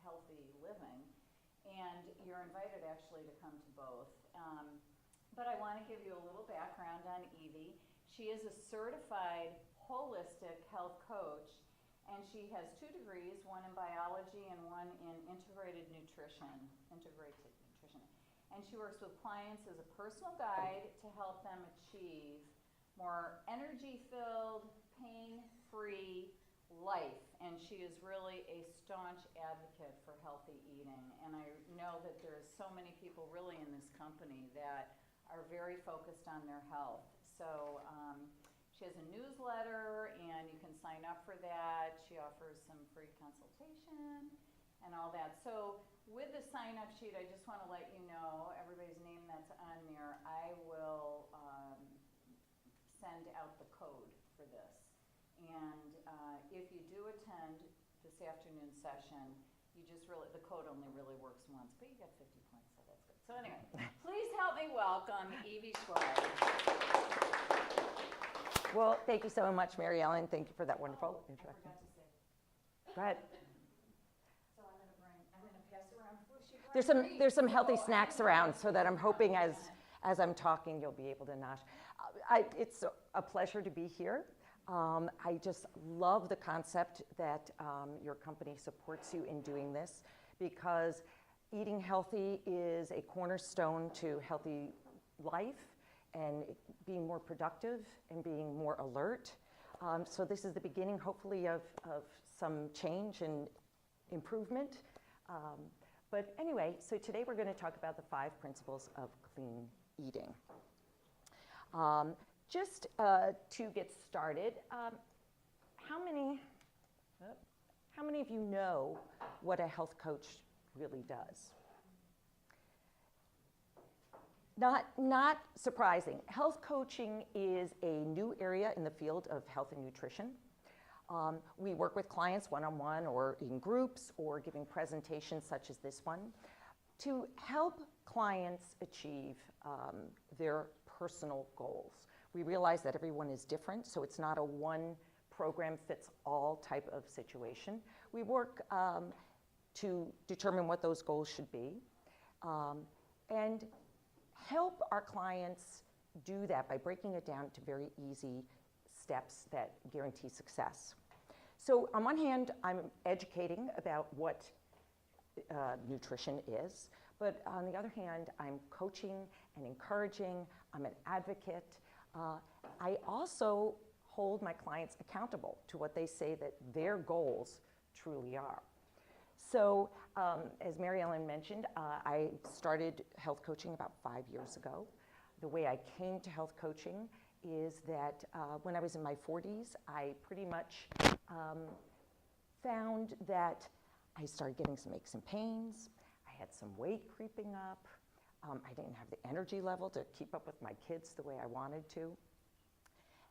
healthy living. And you're invited actually to come to both. But I want to give you a little background on Evey. She is a certified holistic health coach, and she has 2 degrees, one in biology and one in integrated nutrition. And she works with clients as a personal guide to help them achieve more energy-filled, pain-free life. And she is really a staunch advocate for healthy eating. And I know that there's so many people really in this company that are very focused on their health. So she has a newsletter, and you can sign up for that. She offers some free consultation and all that. So with the sign-up sheet, I just want to let you know everybody's name that's on there. I will send out the code for this. And if you do attend this afternoon session, you just really, the code only really works once, but you get 50 points, so that's good. So anyway, please help me welcome Evey Schweig. Well, thank you so much, Mary Ellen. Thank you for that wonderful introduction. I forgot to say. Go ahead. So I'm going to pass around. There's some healthy snacks around, so that I'm hoping as I'm talking, you'll be able to nosh. It's a pleasure to be here. I just love the concept that your company supports you in doing this, because eating healthy is a cornerstone to healthy life and being more productive and being more alert. So this is the beginning, hopefully, of some change and improvement. But anyway, so today we're going to talk about the 5 principles of clean eating. Just to get started, how many of you know what a health coach really does? Not surprising. Health coaching is a new area in the field of health and nutrition. We work with clients one-on-one or in groups or giving presentations such as this one to help clients achieve their personal goals. We realize that everyone is different, so it's not a one program fits all type of situation. We work to determine what those goals should be and help our clients do that by breaking it down to very easy steps that guarantee success. So on one hand, I'm educating about what nutrition is, but on the other hand, I'm coaching and encouraging. I'm an advocate. I also hold my clients accountable to what they say that their goals truly are. So as Mary Ellen mentioned, I started health coaching about 5 years ago. The way I came to health coaching is that when I was in my 40s, I pretty much found that I started getting some aches and pains. I had some weight creeping up. I didn't have the energy level to keep up with my kids the way I wanted to.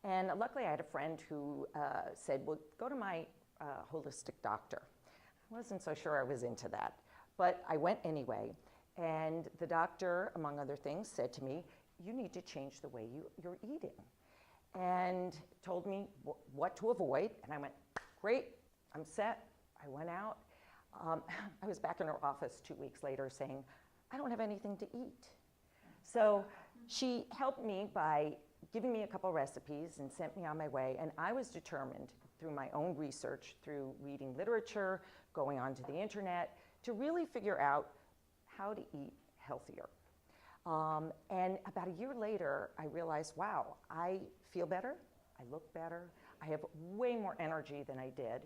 And luckily, I had a friend who said, well, go to my holistic doctor. I wasn't so sure I was into that, but I went anyway. And the doctor, among other things, said to me, you need to change the way you're eating, and told me what to avoid. And I went, great, I'm set. I went out. I was back in her office 2 weeks later saying, I don't have anything to eat. So she helped me by giving me a couple recipes and sent me on my way. And I was determined through my own research, through reading literature, going onto the internet, to really figure out how to eat healthier. And about a year later, I realized, wow, I feel better, I look better, I have way more energy than I did.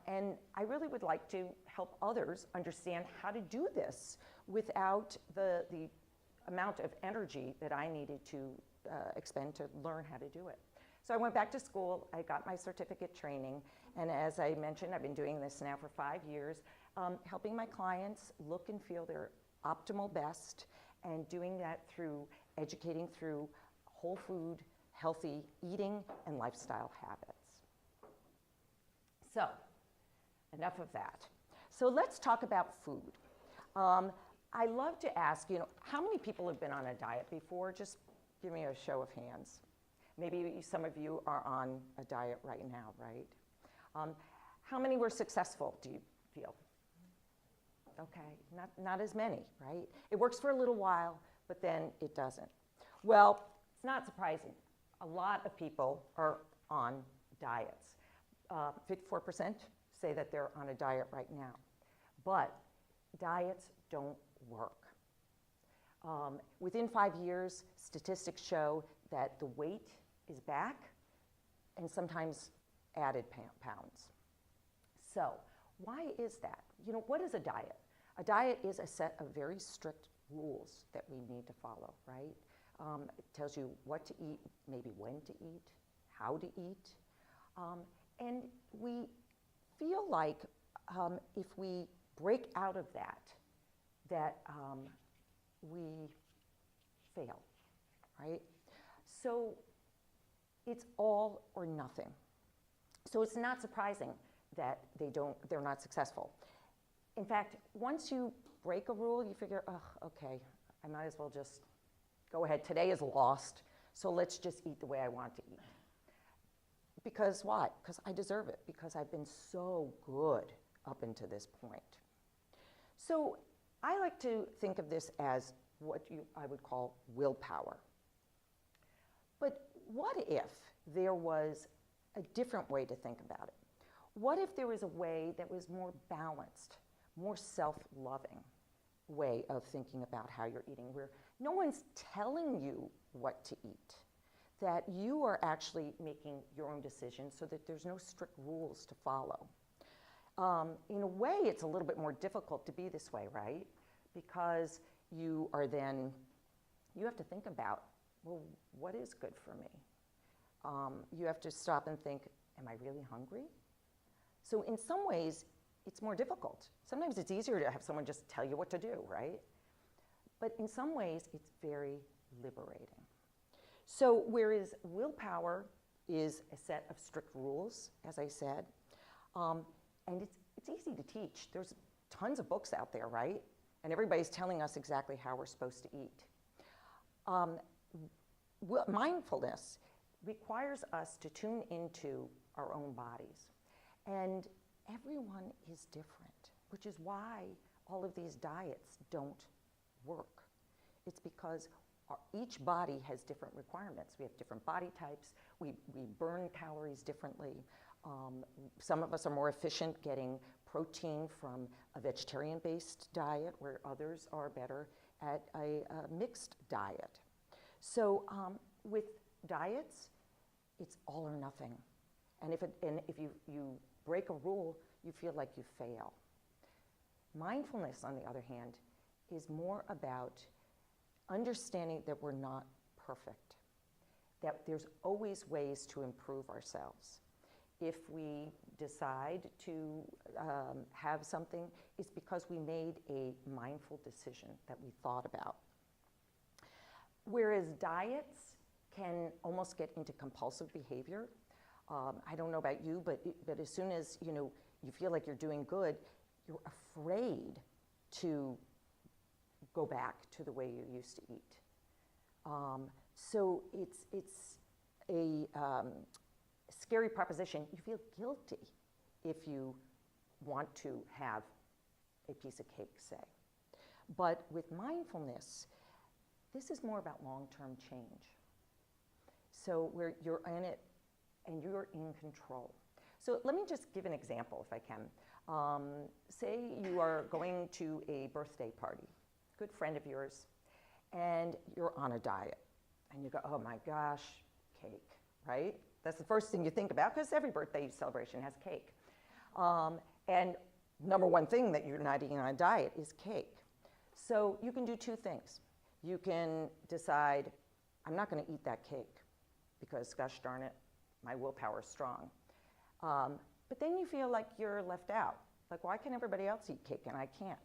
And I really would like to help others understand how to do this without the amount of energy that I needed to expend to learn how to do it. So I went back to school, I got my certificate training, and as I mentioned, I've been doing this now for 5 years, helping my clients look and feel their optimal best, and doing that through educating through whole food, healthy eating, and lifestyle habits. So, enough of that. So let's talk about food. I love to ask, how many people have been on a diet before? Just give me a show of hands. Maybe some of you are on a diet right now, right? How many were successful, do you feel? okay, not as many, right? It works for a little while, but then it doesn't. Well, it's not surprising. A lot of people are on diets. 54% say that they're on a diet right now. But diets don't work. Within 5 years, statistics show that the weight is back and sometimes added pounds. So why is that? You know, what is a diet? A diet is a set of very strict rules that we need to follow, right? It tells you what to eat, maybe when to eat, how to eat. And we feel like if we break out of that we fail, right? So it's all or nothing. So it's not surprising that they're not successful. In fact, once you break a rule, you figure, oh, okay, I might as well just go ahead. Today is lost, so let's just eat the way I want to eat. Because why? Because I deserve it, because I've been so good up until this point. So I like to think of this as what I would call willpower. But what if there was a different way to think about it? What if there was a way that was more balanced, more self-loving way of thinking about how you're eating, where no one's telling you what to eat, that you are actually making your own decisions so that there's no strict rules to follow. In a way, it's a little bit more difficult to be this way, right? Because you have to think about, well, what is good for me? You have to stop and think, am I really hungry? So in some ways, it's more difficult. Sometimes it's easier to have someone just tell you what to do, right? But in some ways, it's very liberating. So whereas willpower is a set of strict rules, as I said, and it's easy to teach. There's tons of books out there, right? And everybody's telling us exactly how we're supposed to eat. Mindfulness requires us to tune into our own bodies. And everyone is different, which is why all of these diets don't work. It's because each body has different requirements. We have different body types. We burn calories differently. Some of us are more efficient getting protein from a vegetarian-based diet, where others are better at a mixed diet. So with diets, it's all or nothing. And if you break a rule, you feel like you fail. Mindfulness, on the other hand, is more about understanding that we're not perfect, that there's always ways to improve ourselves. If we decide to have something, it's because we made a mindful decision that we thought about. Whereas diets can almost get into compulsive behavior. I don't know about you, but as soon as you feel like you're doing good, you're afraid to go back to the way you used to eat. So it's a scary proposition. You feel guilty if you want to have a piece of cake, say. But with mindfulness, this is more about long-term change. So where you're in it and you're in control. So let me just give an example, if I can. Say you are going to a birthday party, good friend of yours, and you're on a diet. And you go, oh my gosh, cake, right? That's the first thing you think about, because every birthday celebration has cake. And number one thing that you're not eating on a diet is cake. So you can do two things. You can decide, I'm not going to eat that cake because, gosh darn it, my willpower is strong. But then you feel like you're left out. Like, why can everybody else eat cake and I can't?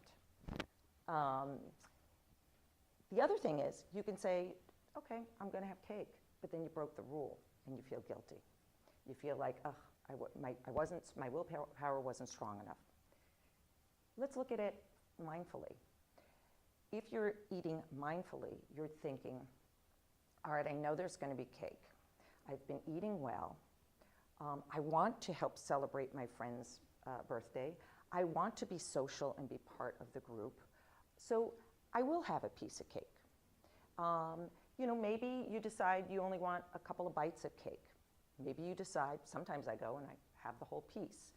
The other thing is, you can say, okay, I'm going to have cake, but then you broke the rule and you feel guilty. You feel like, my willpower wasn't strong enough. Let's look at it mindfully. If you're eating mindfully, you're thinking, all right, I know there's going to be cake. I've been eating well. I want to help celebrate my friend's birthday. I want to be social and be part of the group. So I will have a piece of cake. You know, maybe you decide you only want a couple of bites of cake. Maybe you decide, sometimes I go and I have the whole piece.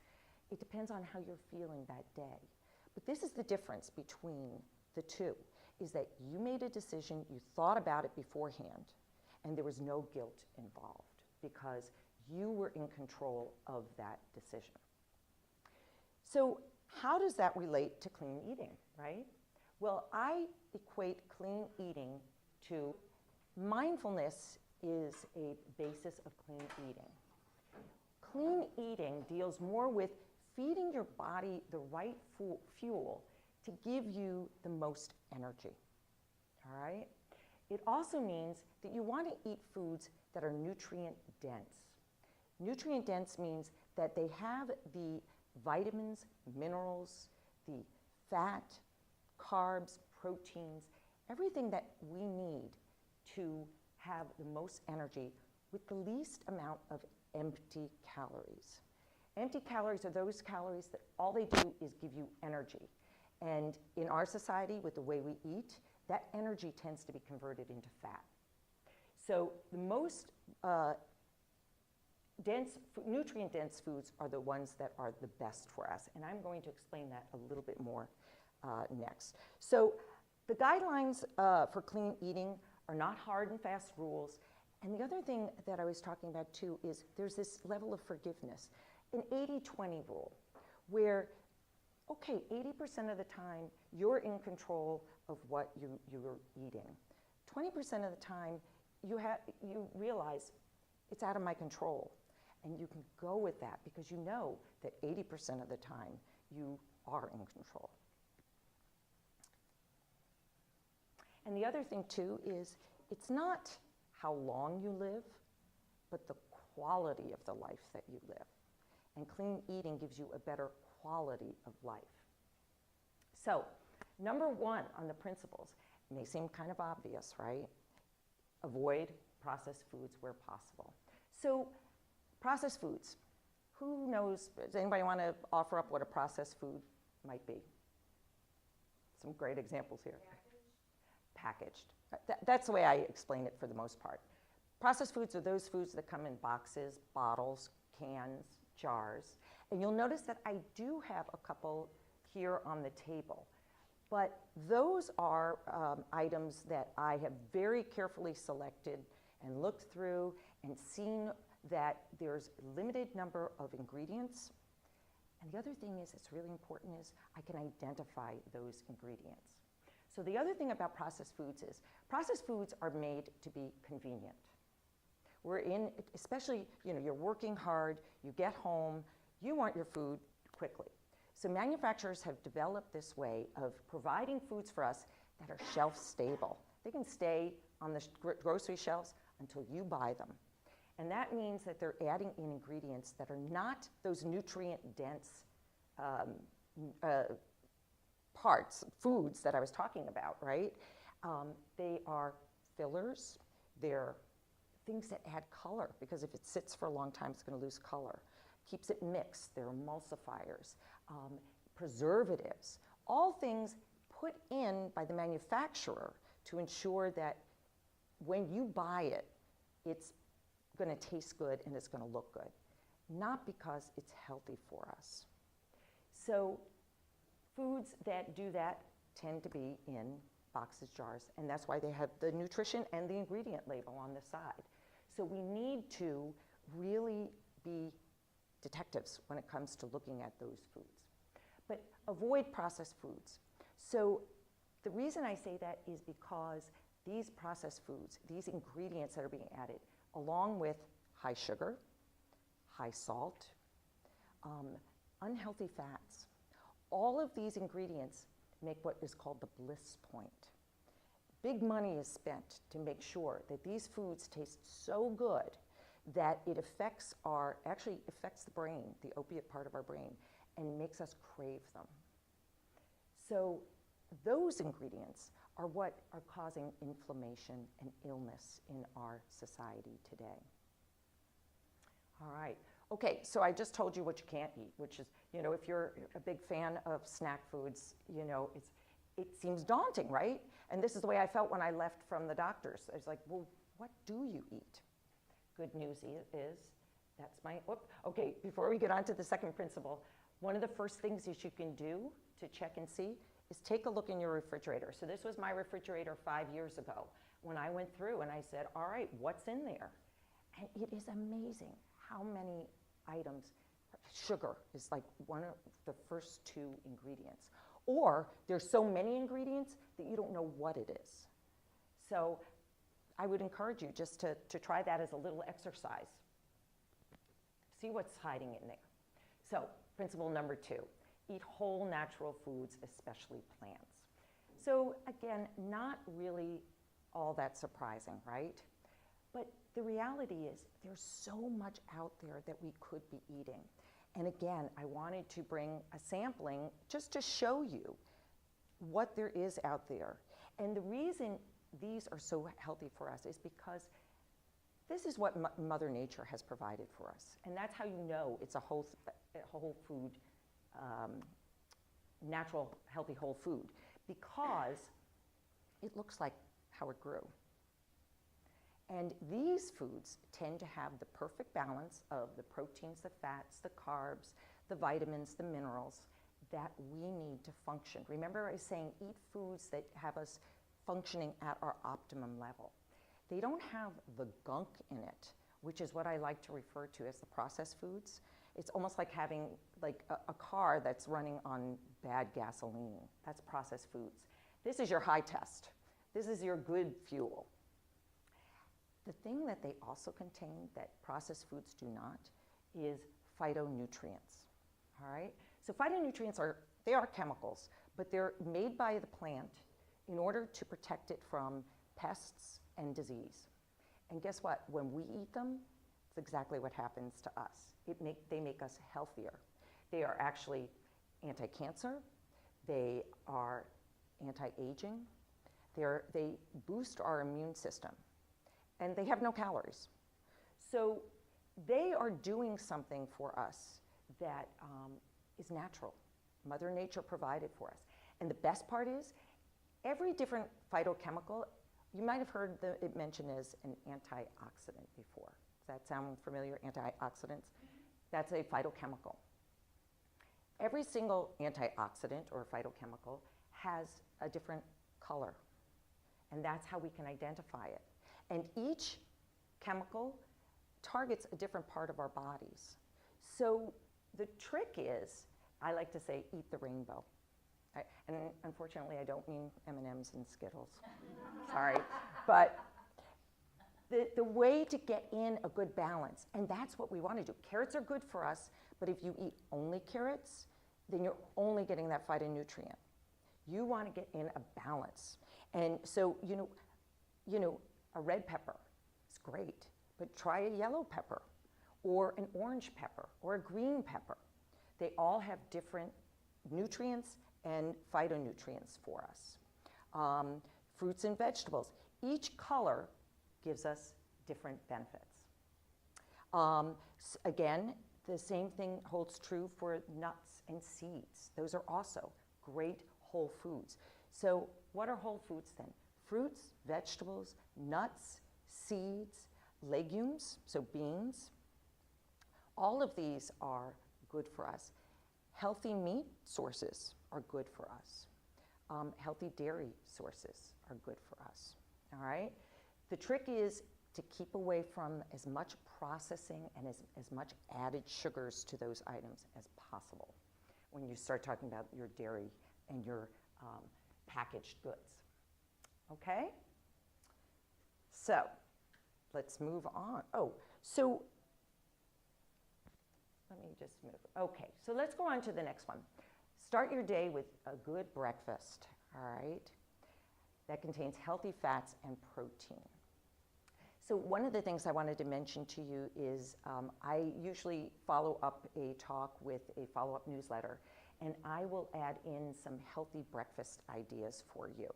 It depends on how you're feeling that day. But this is the difference between the two, is that you made a decision, you thought about it beforehand, and there was no guilt involved because you were in control of that decision. So how does that relate to clean eating, right? Well, I equate clean eating to mindfulness is a basis of clean eating. Clean eating deals more with feeding your body the right fuel to give you the most energy, all right? It also means that you want to eat foods that are nutrient dense. Nutrient dense means that they have the vitamins, minerals, the fat, carbs, proteins, everything that we need to have the most energy with the least amount of empty calories. Empty calories are those calories that all they do is give you energy. And in our society, with the way we eat, that energy tends to be converted into fat. So the most nutrient-dense foods are the ones that are the best for us. And I'm going to explain that a little bit more next. So the guidelines for clean eating are not hard and fast rules. And the other thing that I was talking about too is there's this level of forgiveness, an 80-20 rule, where, okay, 80% of the time you're in control of what you're eating. 20% of the time you realize it's out of my control. And you can go with that because you know that 80% of the time you are in control. And the other thing too is it's not how long you live, but the quality of the life that you live. And clean eating gives you a better quality of life. So, number one on the principles, it may seem kind of obvious, right? Avoid processed foods where possible. So, processed foods. Who knows, does anybody want to offer up what a processed food might be? Some great examples here. Packaged. That's the way I explain it for the most part. Processed foods are those foods that come in boxes, bottles, cans, jars. And you'll notice that I do have a couple here on the table. But those are items that I have very carefully selected and looked through and seen that there's a limited number of ingredients. And the other thing is, it's really important, is I can identify those ingredients. So the other thing about processed foods is, processed foods are made to be convenient. We're in, especially, you know, you're working hard, you get home, you want your food quickly. So manufacturers have developed this way of providing foods for us that are shelf stable. They can stay on the grocery shelves until you buy them. And that means that they're adding in ingredients that are not those nutrient-dense foods that I was talking about, right? They are fillers, they're things that add color, because if it sits for a long time, it's going to lose color. Keeps it mixed, they're emulsifiers, preservatives, all things put in by the manufacturer to ensure that when you buy it, it's going to taste good and it's going to look good, not because it's healthy for us. So foods that do that tend to be in boxes, jars, and that's why they have the nutrition and the ingredient label on the side. So we need to really be detectives when it comes to looking at those foods. But avoid processed foods. So the reason I say that is because these processed foods, these ingredients that are being added, along with high sugar, high salt, unhealthy fats, all of these ingredients make what is called the bliss point. Big money is spent to make sure that these foods taste so good that it actually affects the brain, the opiate part of our brain, and makes us crave them. So those ingredients are what are causing inflammation and illness in our society today. All right, Okay, so I just told you what you can't eat, which is, if you're a big fan of snack foods, it seems daunting, right? And this is the way I felt when I left from the doctors. I was like, well, what do you eat? Good news is, that's my, okay, before we get on to the second principle, one of the first things that you can do to check and see is take a look in your refrigerator. So this was my refrigerator 5 years ago when I went through and I said, all right, what's in there? And it is amazing how many items. Sugar is like one of the first 2 ingredients. Or there's so many ingredients that you don't know what it is. So I would encourage you just to try that as a little exercise. See what's hiding in there. So principle number 2, eat whole natural foods, especially plants. So again, not really all that surprising, right? But the reality is there's so much out there that we could be eating. And again, I wanted to bring a sampling just to show you what there is out there. And the reason these are so healthy for us is because this is what Mother Nature has provided for us. And that's how you know it's a whole food, natural, healthy whole food, because it looks like how it grew. And these foods tend to have the perfect balance of the proteins, the fats, the carbs, the vitamins, the minerals that we need to function. Remember I was saying eat foods that have us functioning at our optimum level. They don't have the gunk in it, which is what I like to refer to as the processed foods. It's almost like having like a car that's running on bad gasoline. That's processed foods. This is your high test. This is your good fuel. The thing that they also contain that processed foods do not is phytonutrients, all right? So phytonutrients they are chemicals, but they're made by the plant in order to protect it from pests and disease. And guess what? When we eat them, it's exactly what happens to us. They make us healthier. They are actually anti-cancer. They are anti-aging. They boost our immune system. And they have no calories. So they are doing something for us that is natural. Mother Nature provided for us. And the best part is, every different phytochemical, you might have heard it mentioned as an antioxidant before. Does that sound familiar, antioxidants? That's a phytochemical. Every single antioxidant or phytochemical has a different color. And that's how we can identify it. And each chemical targets a different part of our bodies. So the trick is, I like to say, eat the rainbow. And unfortunately, I don't mean M&Ms and Skittles. Sorry. But the way to get in a good balance, and that's what we want to do. Carrots are good for us, but if you eat only carrots, then you're only getting that phytonutrient. You want to get in a balance. And so, a red pepper is great, but try a yellow pepper or an orange pepper or a green pepper. They all have different nutrients and phytonutrients for us. Fruits and vegetables. Each color gives us different benefits. Again, the same thing holds true for nuts and seeds. Those are also great whole foods. So what are whole foods then? Fruits, vegetables, nuts, seeds, legumes, so beans. All of these are good for us. Healthy meat sources are good for us. Healthy dairy sources are good for us, all right? The trick is to keep away from as much processing and as much added sugars to those items as possible when you start talking about your dairy and your packaged goods, okay? So let's move on. So let me just move. Okay, so let's go on to the next one. Start your day with a good breakfast, all right? That contains healthy fats and protein. So one of the things I wanted to mention to you is I usually follow up a talk with a follow-up newsletter, and I will add in some healthy breakfast ideas for you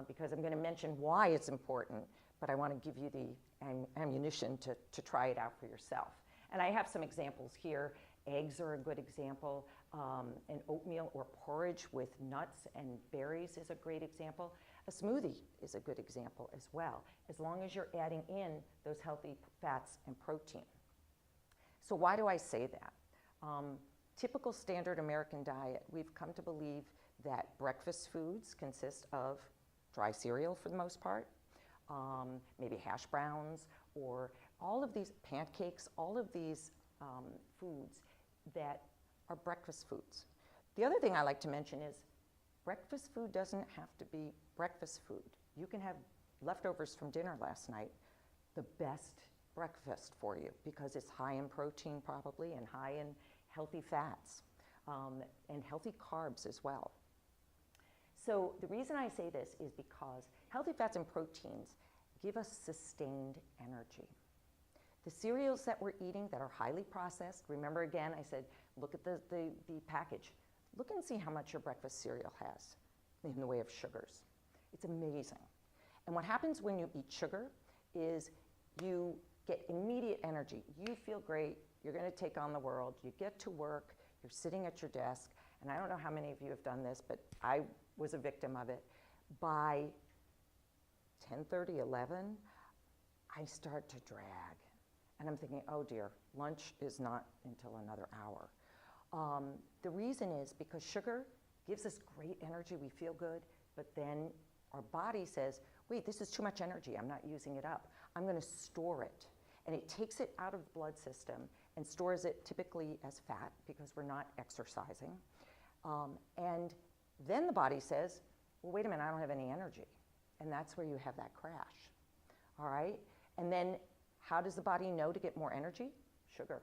because I'm going to mention why it's important, but I want to give you the ammunition to try it out for yourself. And I have some examples here. Eggs are a good example. An oatmeal or porridge with nuts and berries is a great example. A smoothie is a good example as well, as long as you're adding in those healthy fats and protein. So why do I say that? Typical standard American diet, we've come to believe that breakfast foods consist of dry cereal for the most part, maybe hash browns, or all of these pancakes, all of these foods that are breakfast foods. The other thing I like to mention is breakfast food doesn't have to be breakfast food. You can have leftovers from dinner last night, the best breakfast for you, because it's high in protein probably and high in healthy fats and healthy carbs as well. So the reason I say this is because healthy fats and proteins give us sustained energy. The cereals that we're eating that are highly processed, remember again I said look at the package. Look and see how much your breakfast cereal has in the way of sugars. It's amazing. And what happens when you eat sugar is you get immediate energy. You feel great. You're going to take on the world. You get to work. You're sitting at your desk. And I don't know how many of you have done this, but I was a victim of it. By 10:30, 11, I start to drag. And I'm thinking, oh dear, lunch is not until another hour. The reason is because sugar gives us great energy. We feel good. But then our body says, wait, this is too much energy. I'm not using it up. I'm going to store it. And it takes it out of the blood system and stores it typically as fat because we're not exercising. And then the body says, well, wait a minute, I don't have any energy. And that's where you have that crash. All right? And then how does the body know to get more energy? Sugar.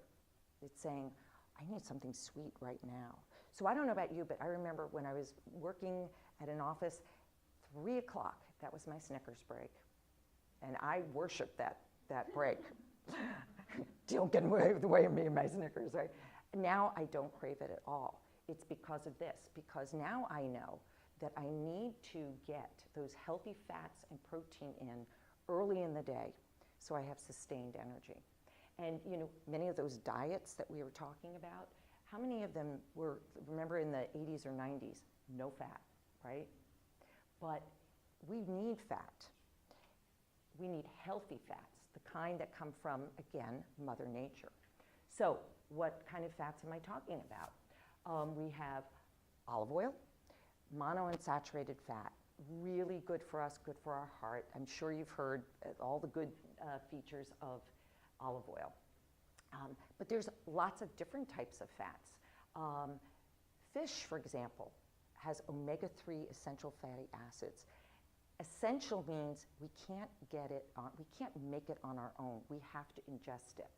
It's saying, I need something sweet right now. So I don't know about you, but I remember when I was working at an office, 3 o'clock, that was my Snickers break. And I worshiped that break. Don't get in the way of me and my Snickers, right? Now I don't crave it at all. It's because of this, because now I know that I need to get those healthy fats and protein in early in the day so I have sustained energy. And you know, many of those diets that we were talking about, how many of them were, remember in the 80s or 90s, no fat, right? But we need fat. We need healthy fats, the kind that come from, again, Mother Nature. So what kind of fats am I talking about? We have olive oil, monounsaturated fat, really good for us, good for our heart. I'm sure you've heard all the good features of olive oil. But there's lots of different types of fats. Fish, for example, has omega-3 essential fatty acids. Essential means we can't get it on, we can't make it on our own. We have to ingest it.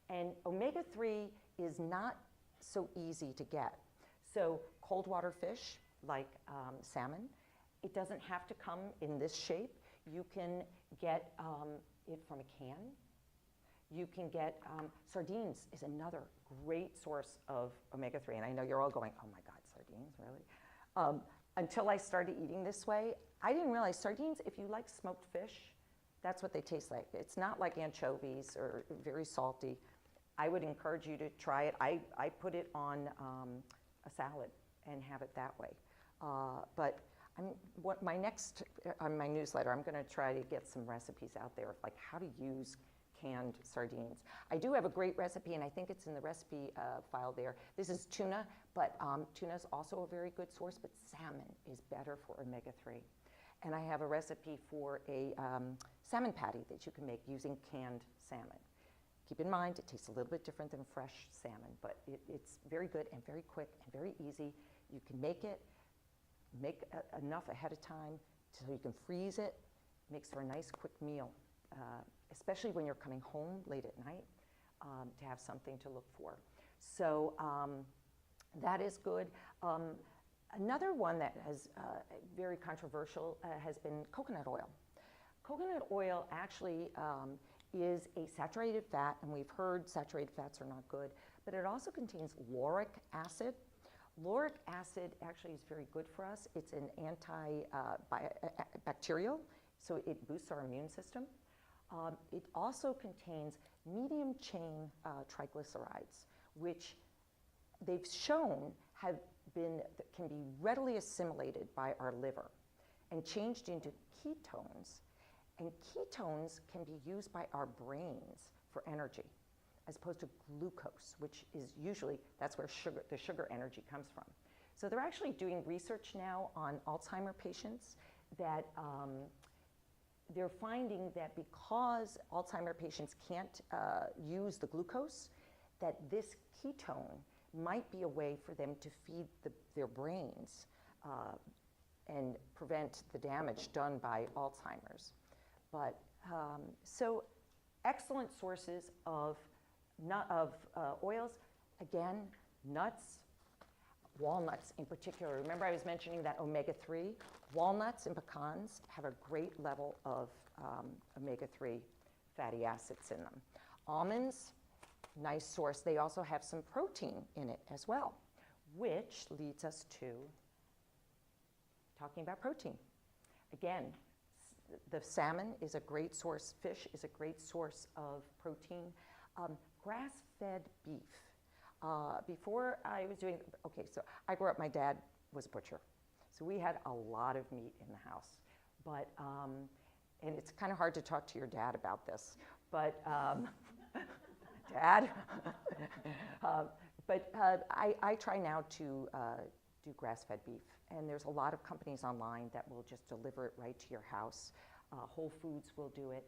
And omega-3 is not so easy to get. So cold water fish, like salmon, it doesn't have to come in this shape. You can get it from a can. You can get, sardines is another great source of omega-3. And I know you're all going, oh my God, sardines, really? Until I started eating this way, I didn't realize sardines, if you like smoked fish, that's what they taste like. It's not like anchovies or very salty. I would encourage you to try it. I put it on a salad and have it that way. But my next, on my newsletter, I'm going to try to get some recipes out there of like how to use canned sardines. I do have a great recipe, and I think it's in the recipe file there. This is tuna, but tuna is also a very good source, but salmon is better for omega-3. And I have a recipe for a salmon patty that you can make using canned salmon. Keep in mind, it tastes a little bit different than fresh salmon, but it's very good and very quick and very easy. You can make it, make enough ahead of time so you can freeze it. Makes for a nice quick meal, especially when you're coming home late at night, to have something to look for. So that is good. Another one that is very controversial has been coconut oil. Coconut oil actually is a saturated fat, and we've heard saturated fats are not good, but it also contains lauric acid. Lauric acid actually is very good for us. It's an antibacterial, so it boosts our immune system. It also contains medium chain triglycerides, which they've shown can be readily assimilated by our liver and changed into ketones. And ketones can be used by our brains for energy, as opposed to glucose, which is usually, that's where the sugar energy comes from. So they're actually doing research now on Alzheimer patients that they're finding that because Alzheimer patients can't use the glucose, that this ketone might be a way for them to feed their brains and prevent the damage done by Alzheimer's. But so excellent sources of oils, again, nuts, walnuts in particular. Remember I was mentioning that omega-3? Walnuts and pecans have a great level of omega-3 fatty acids in them. Almonds, nice source. They also have some protein in it as well, which leads us to talking about protein. Again, the salmon is a great source, fish is a great source of protein. Grass-fed beef. Before I was doing, so I grew up, my dad was a butcher. So we had a lot of meat in the house. But, and it's kind of hard to talk to your dad about this, but Dad? I try now to do grass-fed beef. And there's a lot of companies online that will just deliver it right to your house. Whole Foods will do it.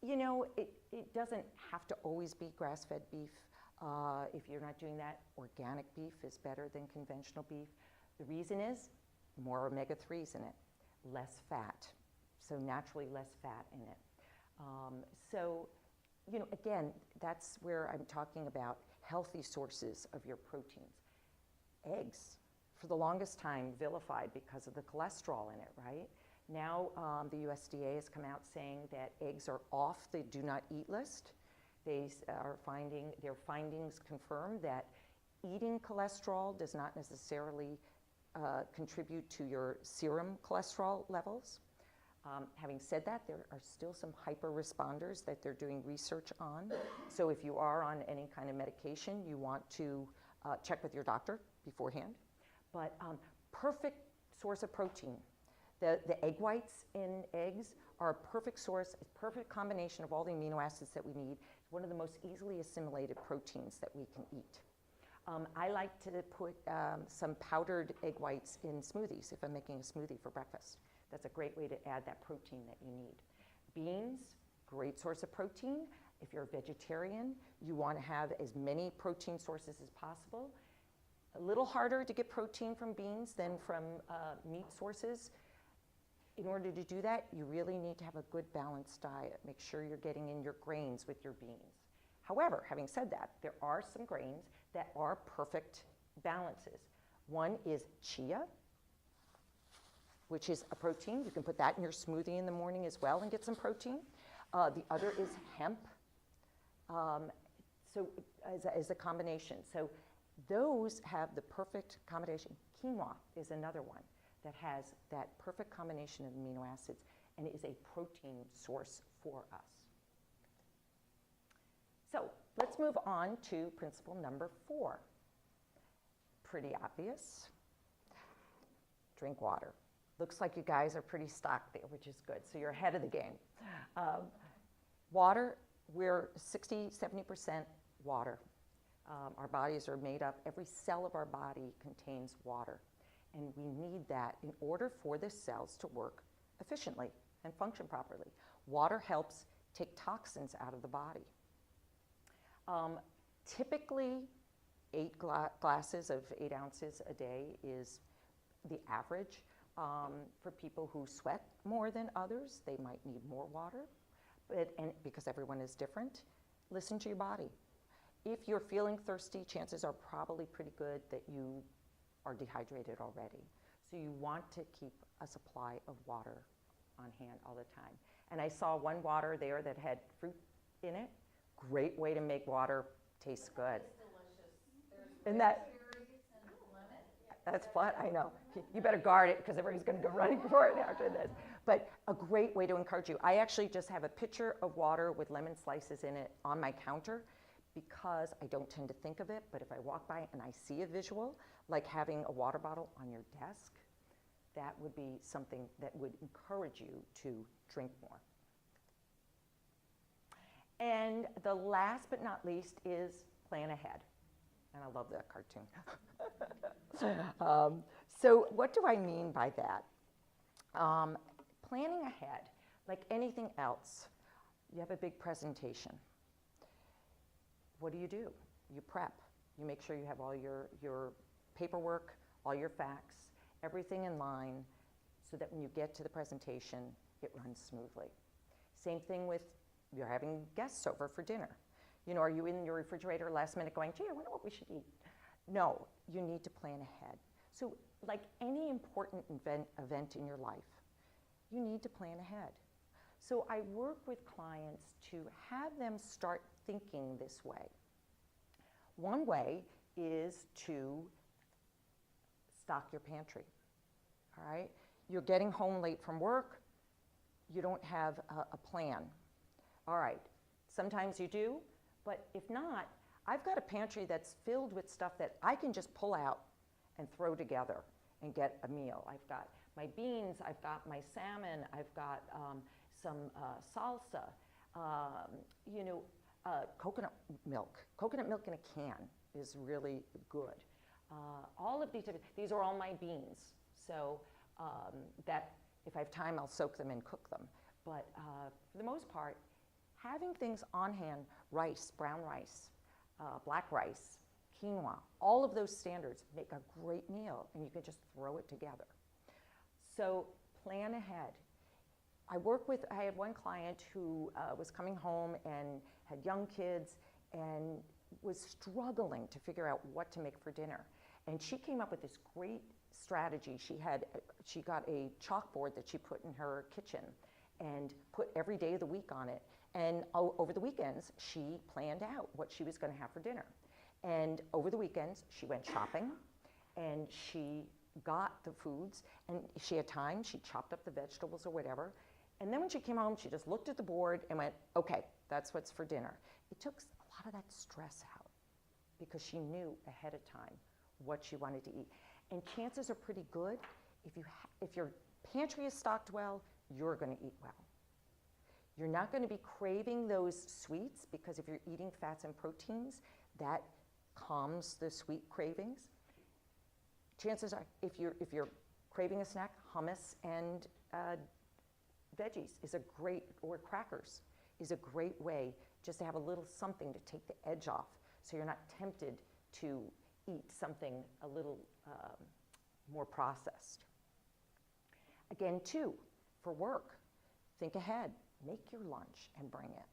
You know, it doesn't have to always be grass-fed beef. If you're not doing that, organic beef is better than conventional beef. The reason is more omega-3s in it, less fat. So naturally less fat in it. So, you know, again, that's where I'm talking about healthy sources of your proteins. Eggs, for the longest time, vilified because of the cholesterol in it, right? Now the USDA has come out saying that eggs are off the do not eat list. Their findings confirm that eating cholesterol does not necessarily contribute to your serum cholesterol levels. Having said that, there are still some hyper responders that they're doing research on. So if you are on any kind of medication, you want to check with your doctor beforehand. But perfect source of protein. The egg whites in eggs are a perfect source, a perfect combination of all the amino acids that we need. It's one of the most easily assimilated proteins that we can eat. I like to put some powdered egg whites in smoothies if I'm making a smoothie for breakfast. That's a great way to add that protein that you need. Beans, great source of protein. If you're a vegetarian, you want to have as many protein sources as possible. A little harder to get protein from beans than from meat sources. In order to do that, you really need to have a good balanced diet. Make sure you're getting in your grains with your beans. However, having said that, there are some grains that are perfect balances. One is chia, which is a protein. You can put that in your smoothie in the morning as well and get some protein. The other is hemp, so as a combination. So those have the perfect combination. Quinoa is another one that has that perfect combination of amino acids and is a protein source for us. So let's move on to principle number 4. Pretty obvious. Drink water. Looks like you guys are pretty stocked there, which is good. So you're ahead of the game. Water, we're 60–70% water. Our bodies are made up, every cell of our body contains water. And we need that in order for the cells to work efficiently and function properly. Water helps take toxins out of the body. Typically, 8 glasses of 8 ounces a day is the average. For people who sweat more than others, they might need more water. And because everyone is different, listen to your body. If you're feeling thirsty, chances are probably pretty good that you are dehydrated already. So you want to keep a supply of water on hand all the time. And I saw one water there that had fruit in it. Great way to make water taste good. It's delicious. There's And that, raspberries and lemon. That's fun, I know. You better guard it because everybody's going to go running for it after this. But a great way to encourage you. I actually just have a pitcher of water with lemon slices in it on my counter because I don't tend to think of it, but if I walk by and I see a visual, like having a water bottle on your desk, that would be something that would encourage you to drink more. And the last but not least is plan ahead. And I love that cartoon. So what do I mean by that? Planning ahead, like anything else, you have a big presentation. What do? You prep. You make sure you have all your paperwork, all your facts, everything in line so that when you get to the presentation, it runs smoothly. Same thing with you're having guests over for dinner. You know, are you in your refrigerator last minute going, gee, I wonder what we should eat? No, you need to plan ahead. So like any important event in your life, you need to plan ahead. So I work with clients to have them start thinking this way. One way is to stock your pantry, all right? You're getting home late from work, you don't have a plan. All right, sometimes you do, but if not, I've got a pantry that's filled with stuff that I can just pull out and throw together and get a meal. I've got my beans, I've got my salmon, I've got some salsa, coconut milk. Coconut milk in a can is really good. All of these are all my beans, so that if I have time, I'll soak them and cook them. But for the most part, having things on hand, rice, brown rice, black rice, quinoa, all of those standards make a great meal, and you can just throw it together. So plan ahead. I had one client who was coming home and had young kids and was struggling to figure out what to make for dinner. And she came up with this great strategy. She got a chalkboard that she put in her kitchen and put every day of the week on it. And over the weekends, she planned out what she was going to have for dinner. And over the weekends, she went shopping and she got the foods, and if she had time, she chopped up the vegetables or whatever. And then when she came home, she just looked at the board and went, okay, that's what's for dinner. It took a lot of that stress out because she knew ahead of time what she wanted to eat. And chances are pretty good, if your pantry is stocked well, you're going to eat well. You're not going to be craving those sweets because if you're eating fats and proteins, that calms the sweet cravings. Chances are, if you're craving a snack, hummus and veggies is a great, or crackers, is a great way just to have a little something to take the edge off so you're not tempted to eat something a little more processed. Again, too, for work, think ahead. Make your lunch and bring it.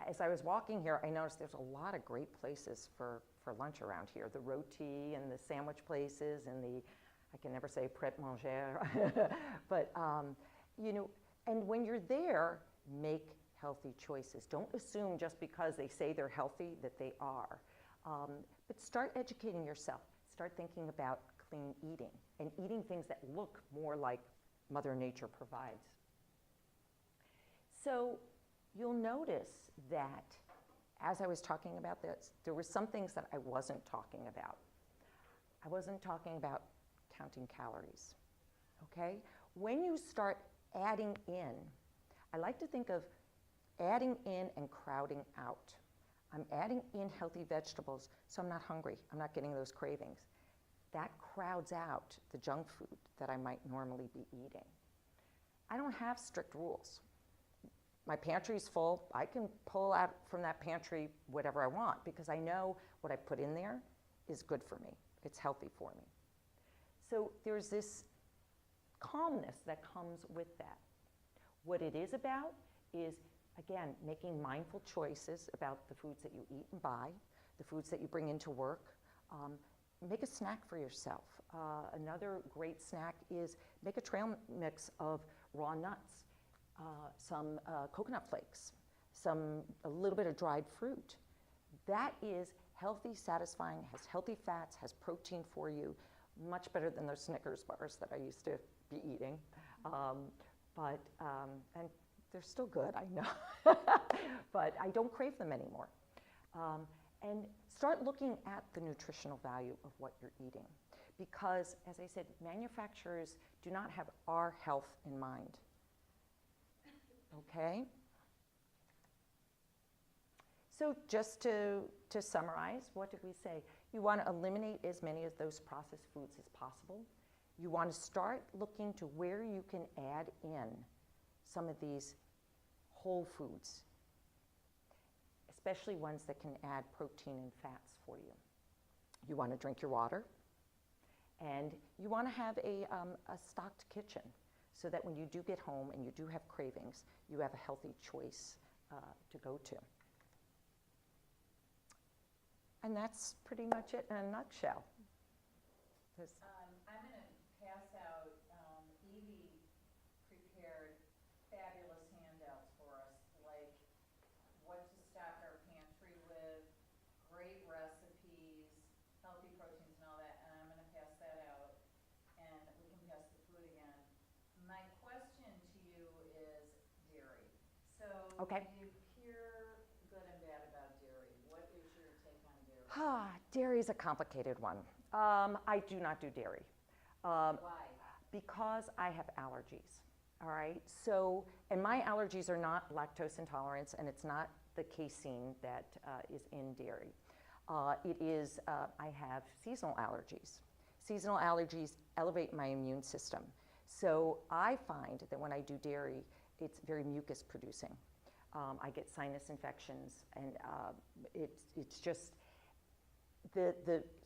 As I was walking here, I noticed there's a lot of great places for lunch around here. The roti and the sandwich places and I can never say prêt-manger, but and when you're there, make healthy choices. Don't assume just because they say they're healthy that they are. But start educating yourself. Start thinking about clean eating and eating things that look more like Mother Nature provides. So you'll notice that as I was talking about this, there were some things that I wasn't talking about. I wasn't talking about counting calories, okay? When you start adding in, I like to think of adding in and crowding out. I'm adding in healthy vegetables, so I'm not hungry. I'm not getting those cravings. That crowds out the junk food that I might normally be eating. I don't have strict rules. My pantry's full. I can pull out from that pantry whatever I want because I know what I put in there is good for me. It's healthy for me. So there's this calmness that comes with that. What it is about is, again, making mindful choices about the foods that you eat and buy, the foods that you bring into work. Make a snack for yourself. Another great snack is make a trail mix of raw nuts, some coconut flakes, a little bit of dried fruit. That is healthy, satisfying, has healthy fats, has protein for you. much better than those Snickers bars that I used to be eating. And they're still good, I know, but I don't crave them anymore. And start looking at the nutritional value of what you're eating. Because, as I said, manufacturers do not have our health in mind. Okay? So just to summarize, what did we say? You want to eliminate as many of those processed foods as possible. You want to start looking to where you can add in some of these whole foods, especially ones that can add protein and fats for you. You want to drink your water, and you want to have a stocked kitchen so that when you do get home and you do have cravings, you have a healthy choice to go to. And that's pretty much it in a nutshell. I'm going to pass out, Evey prepared fabulous handouts for us, like what to stock our pantry with, great recipes, healthy proteins and all that, and I'm going to pass that out, and we can pass the food again. My question to you is dairy. So Okay. you hear good and bad about dairy. What is your take on dairy? Dairy is a complicated one. I do not do dairy. Why? Because I have allergies, all right? So, and my allergies are not lactose intolerance, and it's not the casein that is in dairy. It is, I have seasonal allergies. Seasonal allergies elevate my immune system. So I find that when I do dairy, it's very mucus producing. I get sinus infections, and it's just,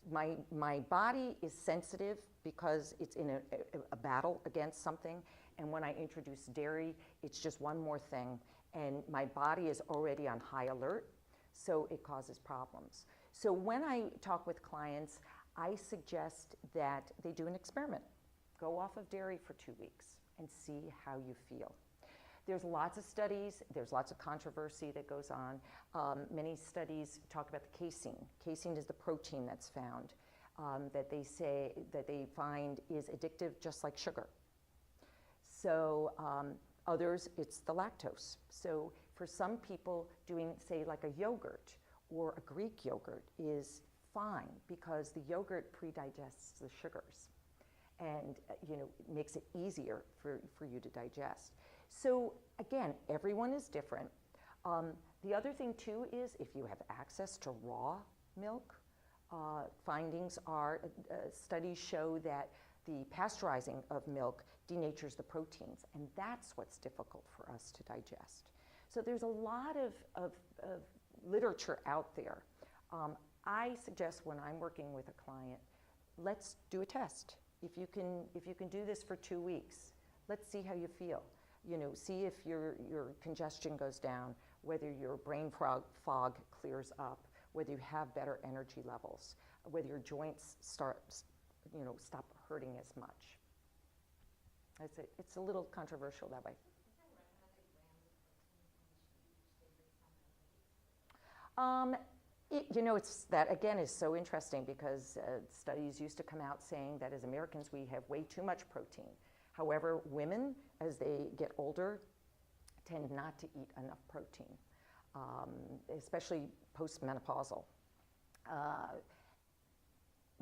my body is sensitive because it's in a battle against something, and when I introduce dairy, it's just one more thing, and my body is already on high alert, so it causes problems. So when I talk with clients, I suggest that they do an experiment. Go off of dairy for 2 weeks and see how you feel. There's lots of studies, there's lots of controversy that goes on. Many studies talk about the casein. Casein is the protein that's found that they find is addictive just like sugar. So others, it's the lactose. So for some people, doing say like a yogurt or a Greek yogurt is fine because the yogurt pre-digests the sugars and it makes it easier for you to digest. So again, everyone is different. The other thing too is if you have access to raw milk, findings are, studies show that the pasteurizing of milk denatures the proteins, and that's what's difficult for us to digest. So there's a lot of literature out there. I suggest when I'm working with a client, let's do a test. If you can do this for 2 weeks, let's see how you feel. See if your congestion goes down, whether your brain fog clears up, whether you have better energy levels, whether your joints stop hurting as much. It's a little controversial that way. It's that again is so interesting because studies used to come out saying that as Americans we have way too much protein. However, women, as they get older, tend not to eat enough protein, especially postmenopausal.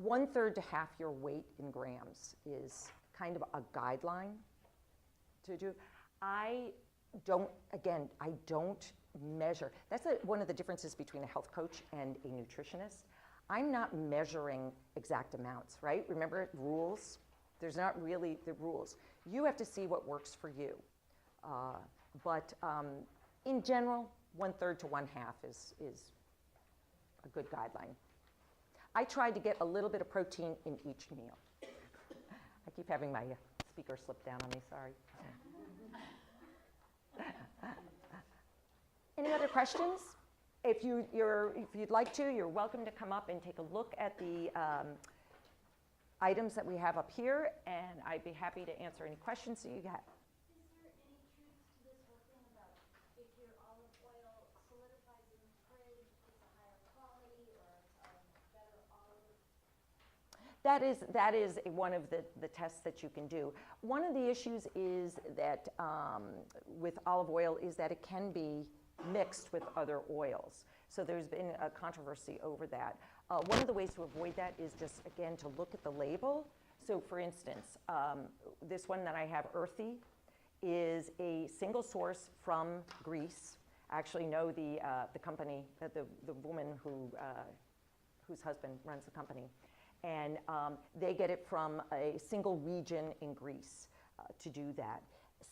1/3 to half your weight in grams is kind of a guideline to do. I don't measure. That's one of the differences between a health coach and a nutritionist. I'm not measuring exact amounts, right? Remember rules? There's not really the rules. You have to see what works for you. But in general, 1/3 to 1/2 is a good guideline. I try to get a little bit of protein in each meal. I keep having my speaker slip down on me, sorry. Any other questions? If you'd like to, you're welcome to come up and take a look at the items that we have up here, and I'd be happy to answer any questions that you have. Is there any truth to this whole thing about if your olive oil solidifies in the fridge, it's a higher quality or it's a better olive? That is one of the tests that you can do. One of the issues is that with olive oil is that it can be mixed with other oils. So there's been a controversy over that. One of the ways to avoid that is just, again, to look at the label. So for instance, this one that I have, Earthy, is a single source from Greece. I actually know the company, the woman whose husband runs the company. And they get it from a single region in Greece to do that.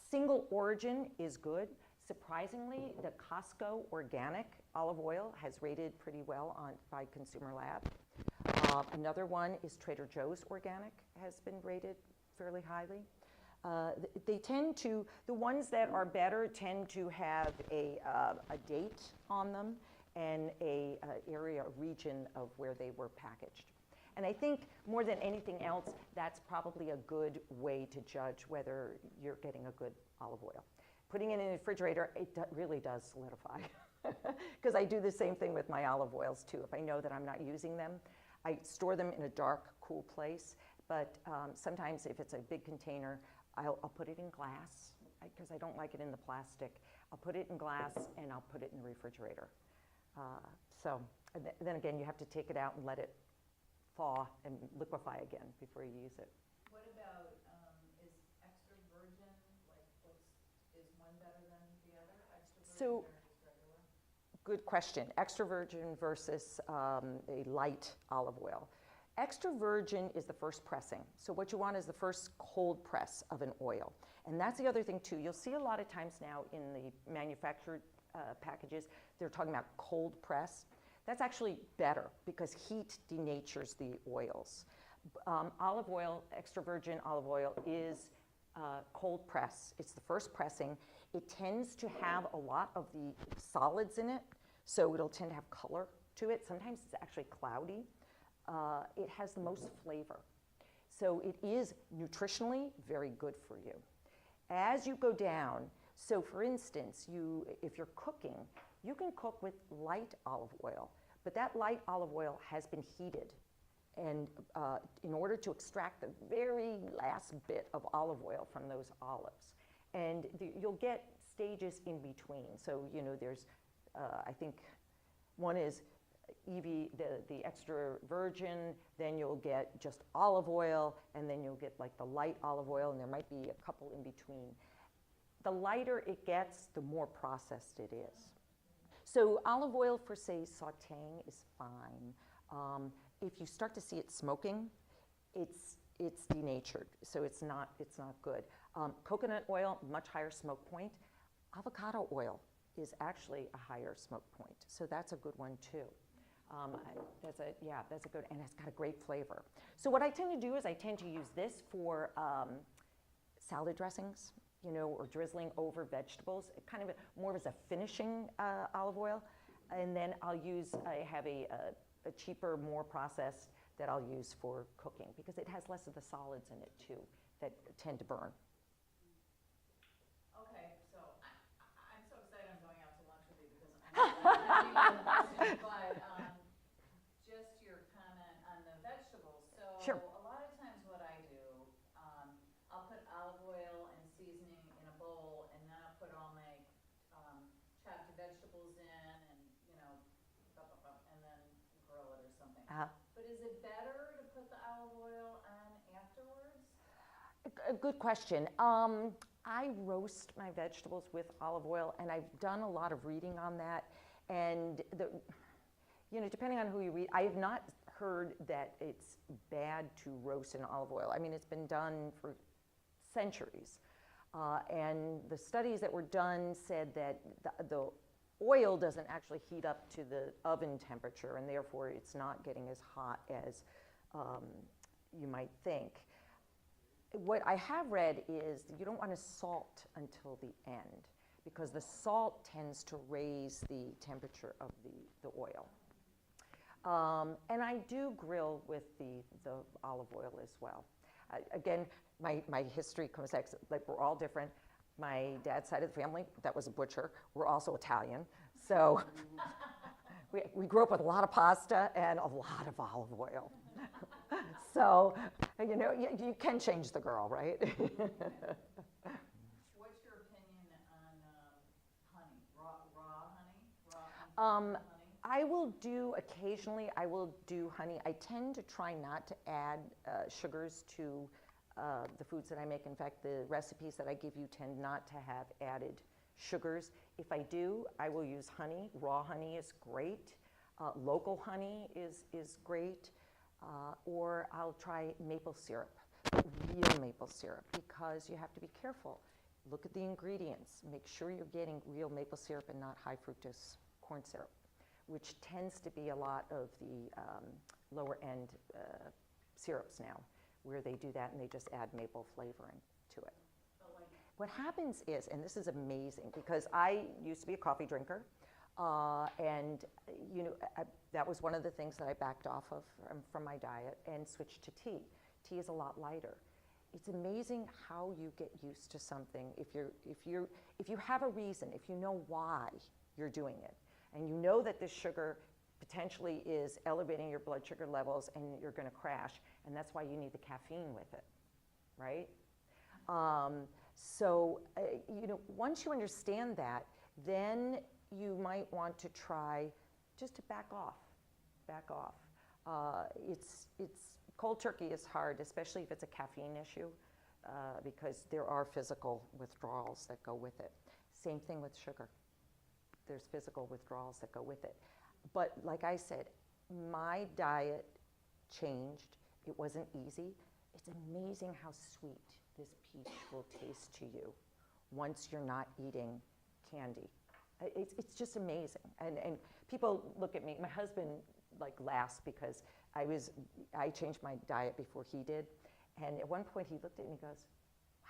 Single origin is good. Surprisingly, the Costco organic olive oil has rated pretty well by Consumer Lab. Another one is Trader Joe's organic, has been rated fairly highly. They tend to, the ones that are better tend to have a date on them and a area, a region of where they were packaged. And I think more than anything else, that's probably a good way to judge whether you're getting a good olive oil. Putting it in the refrigerator, it really does solidify. Because I do the same thing with my olive oils too. If I know that I'm not using them, I store them in a dark, cool place. But sometimes if it's a big container, I'll put it in glass, because I don't like it in the plastic. I'll put it in glass and I'll put it in the refrigerator. Then again, you have to take it out and let it thaw and liquefy again before you use it. What about, is extra virgin, is one better than the other? Extra virgin or just regular? Good question. Extra virgin versus a light olive oil. Extra virgin is the first pressing. So what you want is the first cold press of an oil. And that's the other thing too. You'll see a lot of times now in the manufactured packages, they're talking about cold press. That's actually better because heat denatures the oils. Olive oil, extra virgin olive oil, is cold press. It's the first pressing. It tends to have a lot of the solids in it, so it'll tend to have color to it. Sometimes it's actually cloudy. It has the most flavor. So it is nutritionally very good for you. As you go down, so for instance, if you're cooking, you can cook with light olive oil, but that light olive oil has been heated. And in order to extract the very last bit of olive oil from those olives. And you'll get stages in between. So, there's, I think one is Evey, the extra virgin, then you'll get just olive oil, and then you'll get like the light olive oil, and there might be a couple in between. The lighter it gets, the more processed it is. So olive oil for, say, sauteing is fine. If you start to see it smoking, it's denatured, so it's not good. Coconut oil, much higher smoke point. Avocado oil is actually a higher smoke point, so that's a good one too. That's a good, and it's got a great flavor. So what I tend to do is I tend to use this for salad dressings, or drizzling over vegetables, kind of more as a finishing olive oil. And then I have a cheaper, more processed that I'll use for cooking because it has less of the solids in it too that tend to burn. Okay, so I'm so excited I'm going out to lunch with you because I'm but just your comment on the vegetables. So Sure. A lot of times what I do, I'll put olive oil and seasoning in a bowl, and then I'll put all my chopped vegetables in, and and then grill it or something. But is it better to put the olive oil on afterwards? A good question. I roast my vegetables with olive oil, and I've done a lot of reading on that. And depending on who you read, I have not heard that it's bad to roast in olive oil. I mean, it's been done for centuries. And the studies that were done said that the oil doesn't actually heat up to the oven temperature, and therefore it's not getting as hot as you might think. What I have read is you don't want to salt until the end because the salt tends to raise the temperature of the oil. And I do grill with the olive oil as well. Again, my history comes back, like we're all different. My dad's side of the family, that was a butcher. We're also Italian. So we grew up with a lot of pasta and a lot of olive oil. So, you know, you can change the girl, right? What's your opinion on honey, raw honey, Um, honey? I will do, occasionally, I will do honey. I tend to try not to add sugars to the foods that I make. In fact, the recipes that I give you tend not to have added sugars. If I do, I will use honey. Raw honey is great. Local honey is great. Or I'll try maple syrup, but real maple syrup, because you have to be careful. Look at the ingredients. Make sure you're getting real maple syrup and not high fructose corn syrup, which tends to be a lot of the lower end syrups now, where they do that and they just add maple flavoring to it. What happens is, and this is amazing, because I used to be a coffee drinker, and you know, that was one of the things that I backed off of from my diet and switched to tea. Tea is a lot lighter. It's amazing how you get used to something if you have a reason, if you know why you're doing it, and you know that this sugar potentially is elevating your blood sugar levels and you're going to crash, and that's why you need the caffeine with it, right? So, you know, once you understand that, then you might want to try just to back off. It's cold turkey is hard, especially if it's a caffeine issue, because there are physical withdrawals that go with it. Same thing with sugar. There's physical withdrawals that go with it. But like I said, my diet changed. It wasn't easy. It's amazing how sweet this peach will taste to you once you're not eating candy. It's just amazing. And people look at me, my husband like laughs because I changed my diet before he did. And at one point he looked at me and he goes,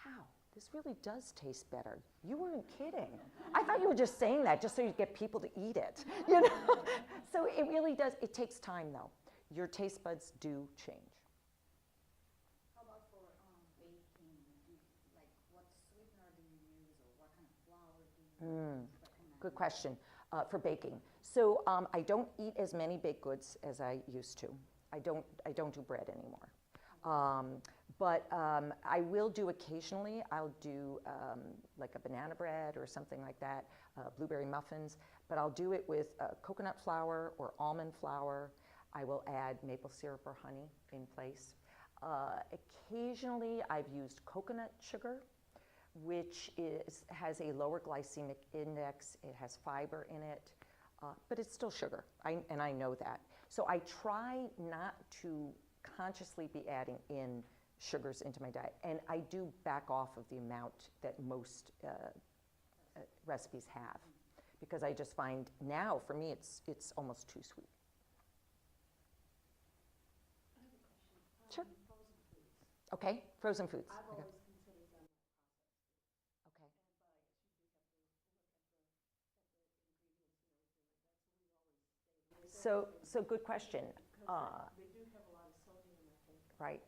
wow, this really does taste better. You weren't kidding. I thought you were just saying that just so you get people to eat it, you know? So it really does, it takes time though. Your taste buds do change. How about for baking? Like, what sweetener do you use, or what kind of flour do you use? Good question for baking. So I don't eat as many baked goods as I used to. I don't do bread anymore. But I will do occasionally, I'll do like a banana bread or something like that, blueberry muffins, but I'll do it with coconut flour or almond flour. I will add maple syrup or honey in place. Occasionally I've used coconut sugar, which has a lower glycemic index. It has fiber in it, but it's still sugar, and I know that. So I try not to consciously be adding in sugars into my diet, and I do back off of the amount that most recipes have, because I just find now, for me, it's almost too sweet. I have a question. Sure. Frozen foods. Okay, frozen foods. I've Okay. always considered them like processed foods. Okay. But I guess you do have to look at the ingredients and everything like that. So we've always stayed. So good question. Because they do have a lot of sodium, I think. Right.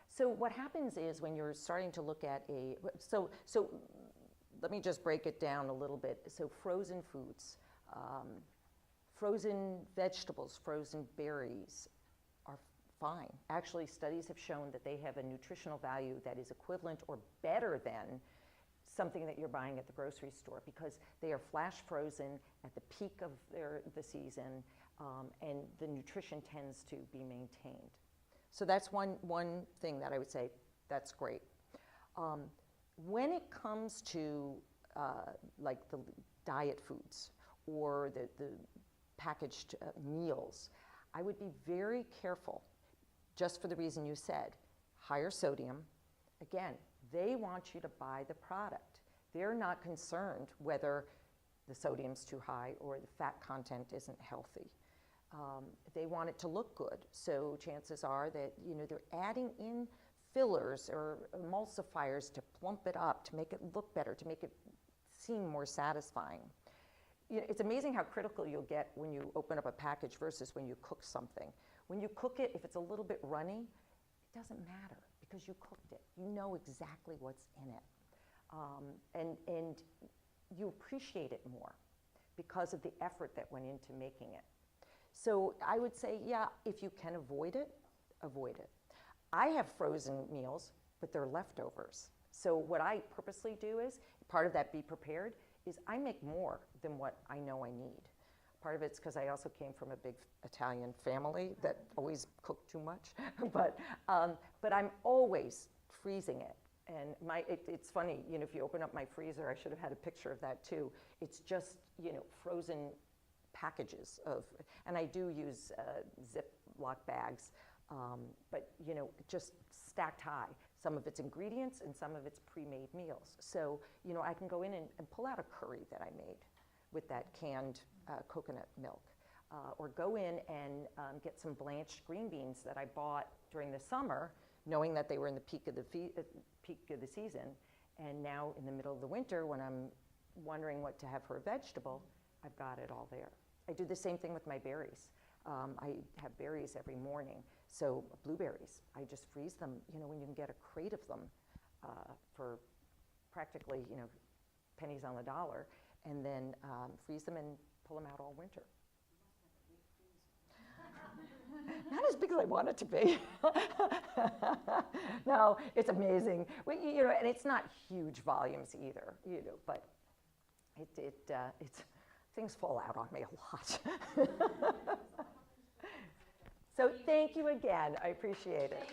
So what happens is when you're starting to look at so let me just break it down a little bit. So frozen foods, frozen vegetables, frozen berries are fine. Actually, studies have shown that they have a nutritional value that is equivalent or better than something that you're buying at the grocery store, because they are flash frozen at the peak of the season, and the nutrition tends to be maintained. So that's one thing that I would say, that's great. When it comes to like the diet foods or the packaged meals, I would be very careful, just for the reason you said, higher sodium. Again, they want you to buy the product. They're not concerned whether the sodium's too high or the fat content isn't healthy. They want it to look good, so chances are that, you know, they're adding in fillers or emulsifiers to plump it up, to make it look better, to make it seem more satisfying. You know, it's amazing how critical you'll get when you open up a package versus when you cook something. When you cook it, if it's a little bit runny, it doesn't matter because you cooked it. You know exactly what's in it. And you appreciate it more because of the effort that went into making it. So I would say, yeah, if you can avoid it, avoid it. I have frozen meals, but they're leftovers. So what I purposely do is, part of that be prepared, is I make more than what I know I need. Part of it's because I also came from a big Italian family that always cooked too much, but I'm always freezing it. And it's funny, you know, if you open up my freezer, I should have had a picture of that too. It's just, you know, frozen packages of, and I do use Ziploc bags, but, you know, just stacked high. Some of it's ingredients and some of it's pre-made meals. So, you know, I can go in and pull out a curry that I made with that canned coconut milk. Or go in and get some blanched green beans that I bought during the summer, knowing that they were in the peak of the season. And now in the middle of the winter, when I'm wondering what to have for a vegetable, I've got it all there. I do the same thing with my berries. I have berries every morning. So blueberries, I just freeze them, you know, when you can get a crate of them for practically, you know, pennies on the dollar, and then freeze them and pull them out all winter. Not as big as I want it to be. No, it's amazing. You know, and it's not huge volumes either, you know, but it's things fall out on me a lot. So thank you again. I appreciate it.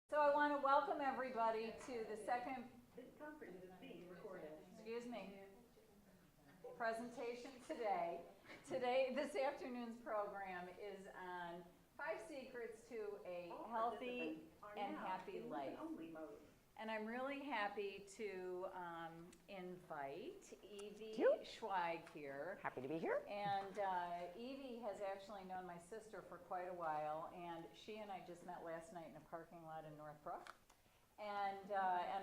So I want to welcome everybody to the second, This conference is being recorded. excuse me, presentation today. This afternoon's program is on 5 secrets to a healthy and happy life. And I'm really happy to invite Evey Schweig here. Happy to be here. And Evey has actually known my sister for quite a while, and she and I just met last night in a parking lot in Northbrook. And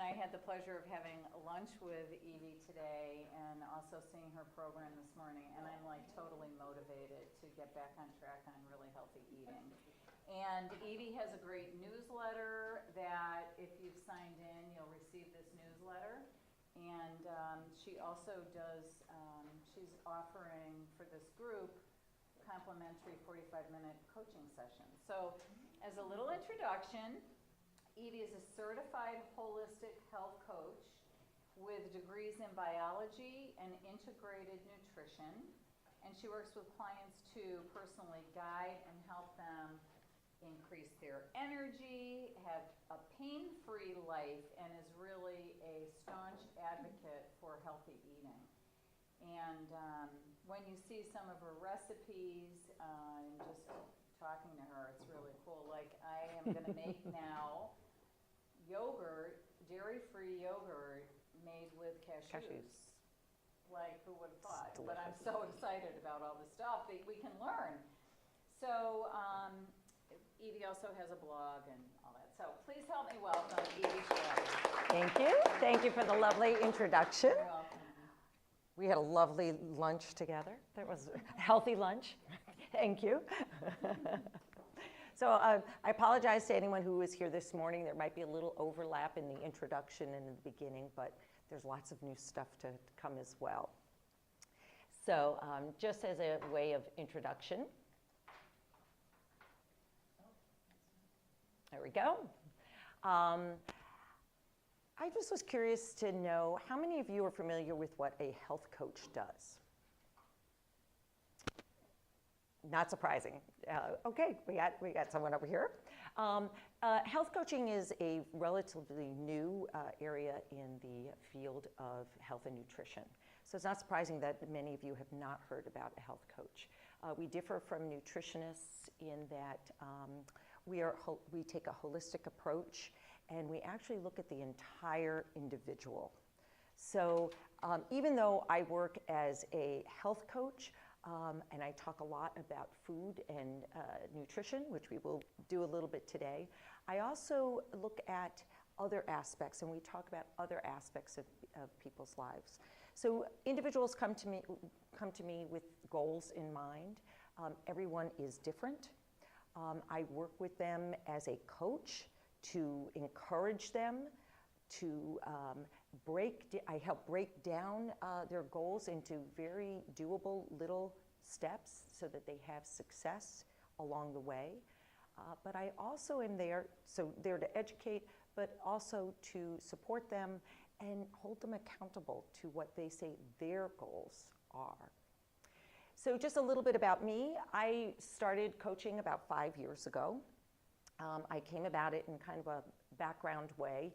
I had the pleasure of having lunch with Evey today and also seeing her program this morning. And I'm like totally motivated to get back on track on really healthy eating. And Evey has a great newsletter that if you've signed in, you'll receive this newsletter. And she also does, she's offering for this group complimentary 45-minute coaching sessions. So as a little introduction, Evey is a certified holistic health coach with degrees in biology and integrated nutrition. And she works with clients to personally guide and help them increase their energy, have a pain-free life, and is really a staunch advocate for healthy eating. And when you see some of her recipes and just talking to her, it's really cool. Like I am going to make now yogurt, dairy-free yogurt made with cashews. Like, who would have thought? But I'm so excited about all the stuff that we can learn. So Evey also has a blog and all that. So please help me welcome Evey Schweig. Thank you. Thank you for the lovely introduction. You're welcome. We had a lovely lunch together. That was a healthy lunch. Thank you. So I apologize to anyone who was here this morning. There might be a little overlap in the introduction and in the beginning, but there's lots of new stuff to come as well. So just as a way of introduction, there we go. I just was curious to know how many of you are familiar with what a health coach does? Not surprising. Okay, we got someone over here. Health coaching is a relatively new area in the field of health and nutrition. So it's not surprising that many of you have not heard about a health coach. We differ from nutritionists in that we take a holistic approach and we actually look at the entire individual. So even though I work as a health coach, and I talk a lot about food and nutrition, which we will do a little bit today, I also look at other aspects, and we talk about other aspects of people's lives. So individuals come to me with goals in mind. Everyone is different. I work with them as a coach to encourage them to I help break down their goals into very doable little steps so that they have success along the way. But I also am there to educate, but also to support them and hold them accountable to what they say their goals are. So just a little bit about me. I started coaching about 5 years ago. I came about it in kind of a background way.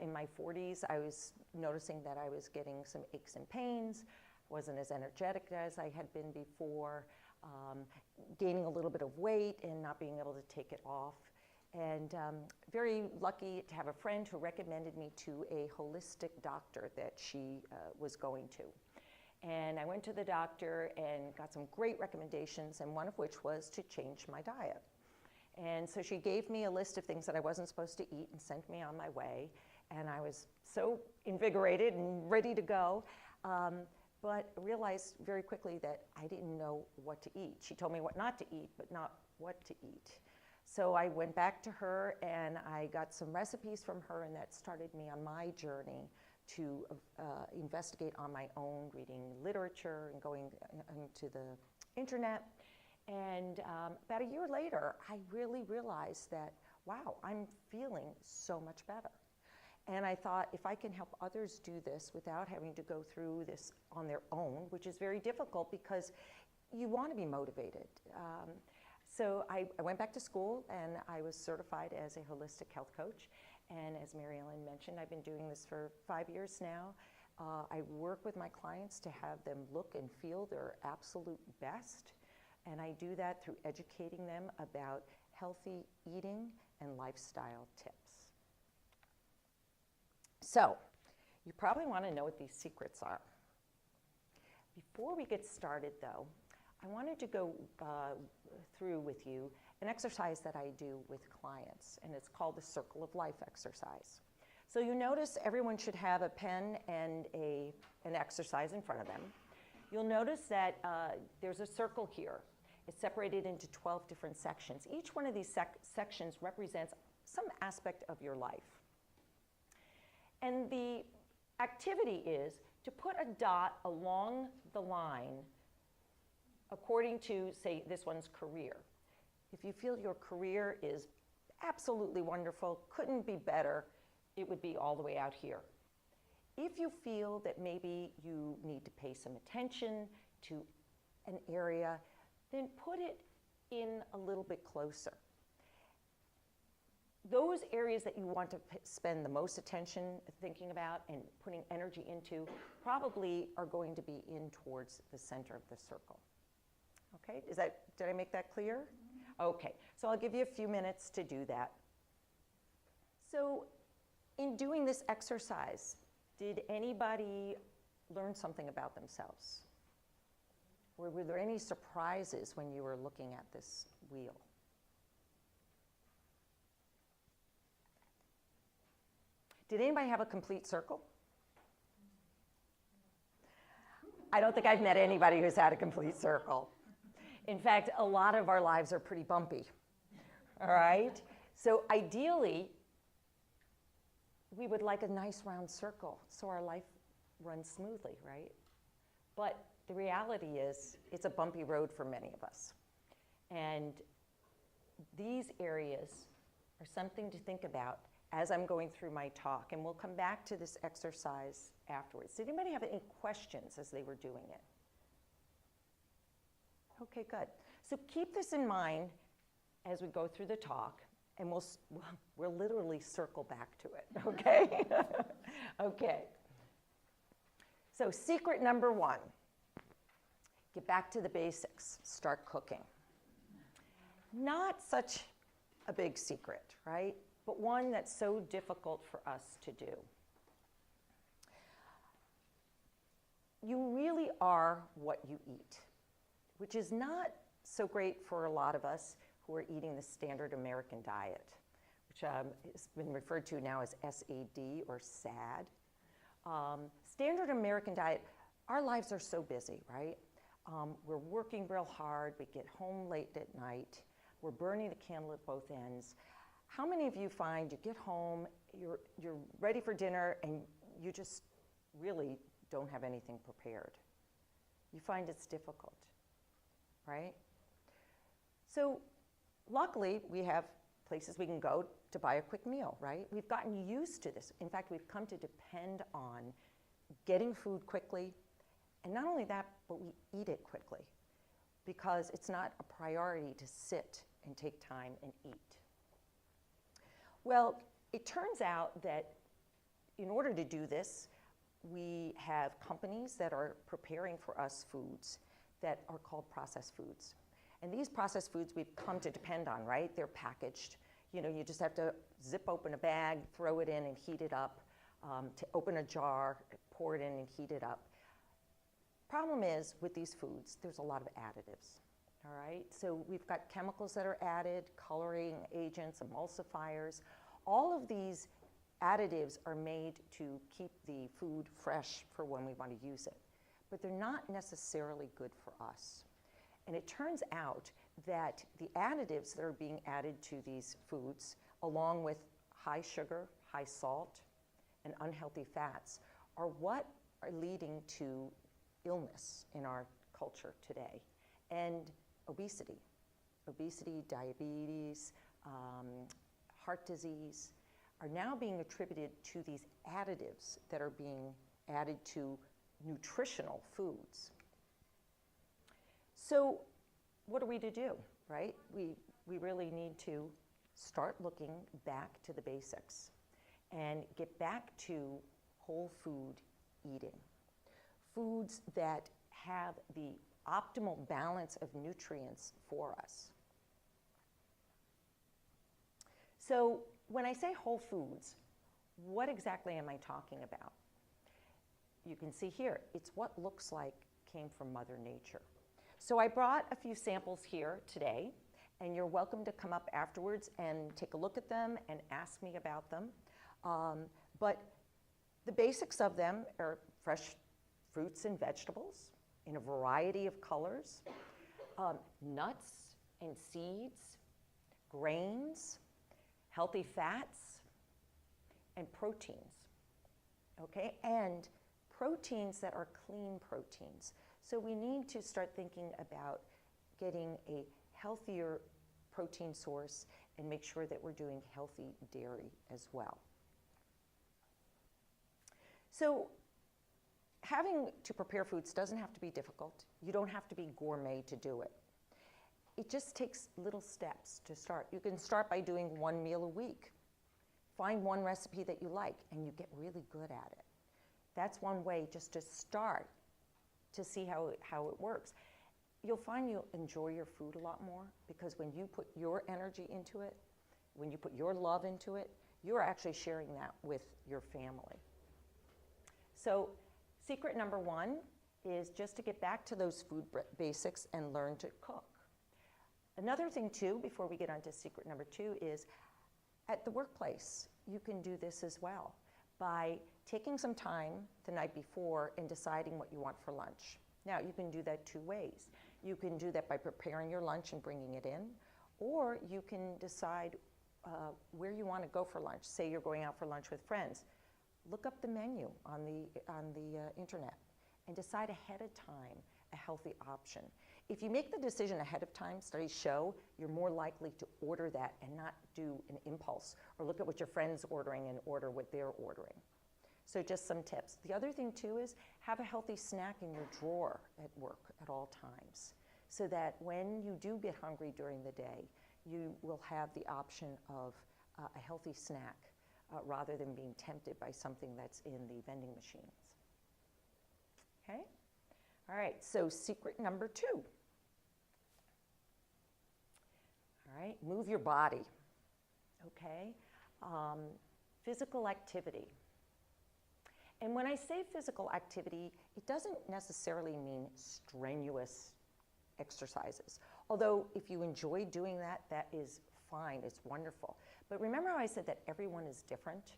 In my 40s, I was noticing that I was getting some aches and pains, wasn't as energetic as I had been before, gaining a little bit of weight and not being able to take it off. And very lucky to have a friend who recommended me to a holistic doctor that she was going to. And I went to the doctor and got some great recommendations, and one of which was to change my diet. And so she gave me a list of things that I wasn't supposed to eat and sent me on my way. And I was so invigorated and ready to go, but realized very quickly that I didn't know what to eat. She told me what not to eat, but not what to eat. So I went back to her and I got some recipes from her, and that started me on my journey to investigate on my own, reading literature and going into the internet. And about a year later, I really realized that, wow, I'm feeling so much better. And I thought, if I can help others do this without having to go through this on their own, which is very difficult because you want to be motivated. So I went back to school and I was certified as a holistic health coach. And as Mary Ellen mentioned, I've been doing this for 5 years now. I work with my clients to have them look and feel their absolute best. And I do that through educating them about healthy eating and lifestyle tips. So, you probably want to know what these secrets are. Before we get started though, I wanted to go through with you an exercise that I do with clients, and it's called the Circle of Life exercise. So you notice everyone should have a pen and an exercise in front of them. You'll notice that there's a circle here. It's separated into 12 different sections. Each one of these sections represents some aspect of your life. And the activity is to put a dot along the line according to, say, this one's career. If you feel your career is absolutely wonderful, couldn't be better, it would be all the way out here. If you feel that maybe you need to pay some attention to an area, then put it in a little bit closer. Those areas that you want to spend the most attention thinking about and putting energy into probably are going to be in towards the center of the circle. Okay, did I make that clear? Okay, so I'll give you a few minutes to do that. So in doing this exercise, did anybody learn something about themselves? Or were there any surprises when you were looking at this wheel? Did anybody have a complete circle? I don't think I've met anybody who's had a complete circle. In fact, a lot of our lives are pretty bumpy, all right? So ideally, we would like a nice round circle so our life runs smoothly, right? But the reality is, it's a bumpy road for many of us. And these areas are something to think about as I'm going through my talk, and we'll come back to this exercise afterwards. Did anybody have any questions as they were doing it? Okay, good. So keep this in mind as we go through the talk, and we'll literally circle back to it, okay? Okay. So secret number one, get back to the basics, start cooking. Not such a big secret, right? But one that's so difficult for us to do. You really are what you eat, which is not so great for a lot of us who are eating the standard American diet, which has been referred to now as SAD or SAD. Standard American diet, our lives are so busy, right? We're working real hard, we get home late at night, we're burning the candle at both ends. How many of you find you get home, you're ready for dinner, and you just really don't have anything prepared? You find it's difficult, right? So luckily, we have places we can go to buy a quick meal, right? We've gotten used to this. In fact, we've come to depend on getting food quickly, and not only that, but we eat it quickly because it's not a priority to sit and take time and eat. Well, it turns out that in order to do this, we have companies that are preparing for us foods that are called processed foods. And these processed foods we've come to depend on, right? They're packaged. You know, you just have to zip open a bag, throw it in and heat it up, to open a jar, pour it in and heat it up. Problem is, with these foods, there's a lot of additives, all right? So we've got chemicals that are added, coloring agents, emulsifiers. All of these additives are made to keep the food fresh for when we want to use it. But they're not necessarily good for us. And it turns out that the additives that are being added to these foods, along with high sugar, high salt, and unhealthy fats, are what are leading to illness in our culture today, and obesity. Obesity, diabetes, heart disease are now being attributed to these additives that are being added to nutritional foods. So what are we to do, right? We really need to start looking back to the basics and get back to whole food eating. Foods that have the optimal balance of nutrients for us. So when I say whole foods, what exactly am I talking about? You can see here, it's what looks like came from Mother Nature. So I brought a few samples here today, and you're welcome to come up afterwards and take a look at them and ask me about them. But the basics of them are fresh fruits and vegetables in a variety of colors, nuts and seeds, grains, healthy fats, and proteins, okay? And proteins that are clean proteins. So we need to start thinking about getting a healthier protein source and make sure that we're doing healthy dairy as well. So having to prepare foods doesn't have to be difficult. You don't have to be gourmet to do it. It just takes little steps to start. You can start by doing one meal a week. Find one recipe that you like and you get really good at it. That's one way just to start to see how it works. You'll find you'll enjoy your food a lot more because when you put your energy into it, when you put your love into it, you're actually sharing that with your family. So secret number one is just to get back to those food basics and learn to cook. Another thing too, before we get on to secret number two, is at the workplace, you can do this as well by taking some time the night before and deciding what you want for lunch. Now, you can do that two ways. You can do that by preparing your lunch and bringing it in, or you can decide where you want to go for lunch. Say you're going out for lunch with friends. Look up the menu on the internet and decide ahead of time a healthy option. If you make the decision ahead of time, studies show you're more likely to order that and not do an impulse or look at what your friend's ordering and order what they're ordering. So just some tips. The other thing too is have a healthy snack in your drawer at work at all times so that when you do get hungry during the day, you will have the option of a healthy snack rather than being tempted by something that's in the vending machines. Okay? All right, so secret number two. All right, move your body, okay? Physical activity. And when I say physical activity, it doesn't necessarily mean strenuous exercises. Although if you enjoy doing that, that is fine, it's wonderful. But remember how I said that everyone is different?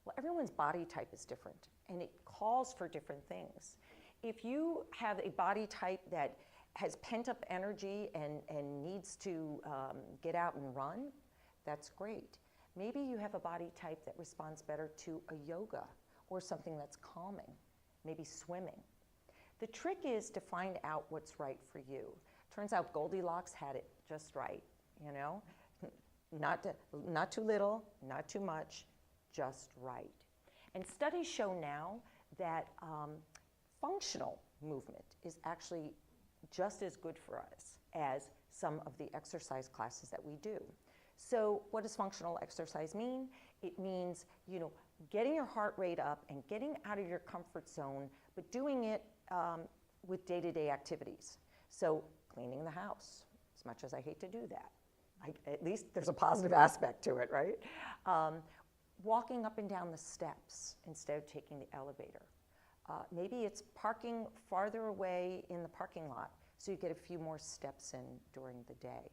Well, everyone's body type is different, and it calls for different things. If you have a body type that has pent-up energy and needs to get out and run, That's great. Maybe you have a body type that responds better to a yoga or something that's calming, maybe swimming. The trick is to find out what's right for you. Turns out Goldilocks had it just right, you know? Not too little, not too much, just right. And studies show now that functional movement is actually just as good for us as some of the exercise classes that we do. So what does functional exercise mean? It means, you know, getting your heart rate up and getting out of your comfort zone, but doing it with day-to-day activities. So cleaning the house, as much as I hate to do that. At least there's a positive aspect to it, right? Walking up and down the steps instead of taking the elevator. Maybe it's parking farther away in the parking lot so you get a few more steps in during the day.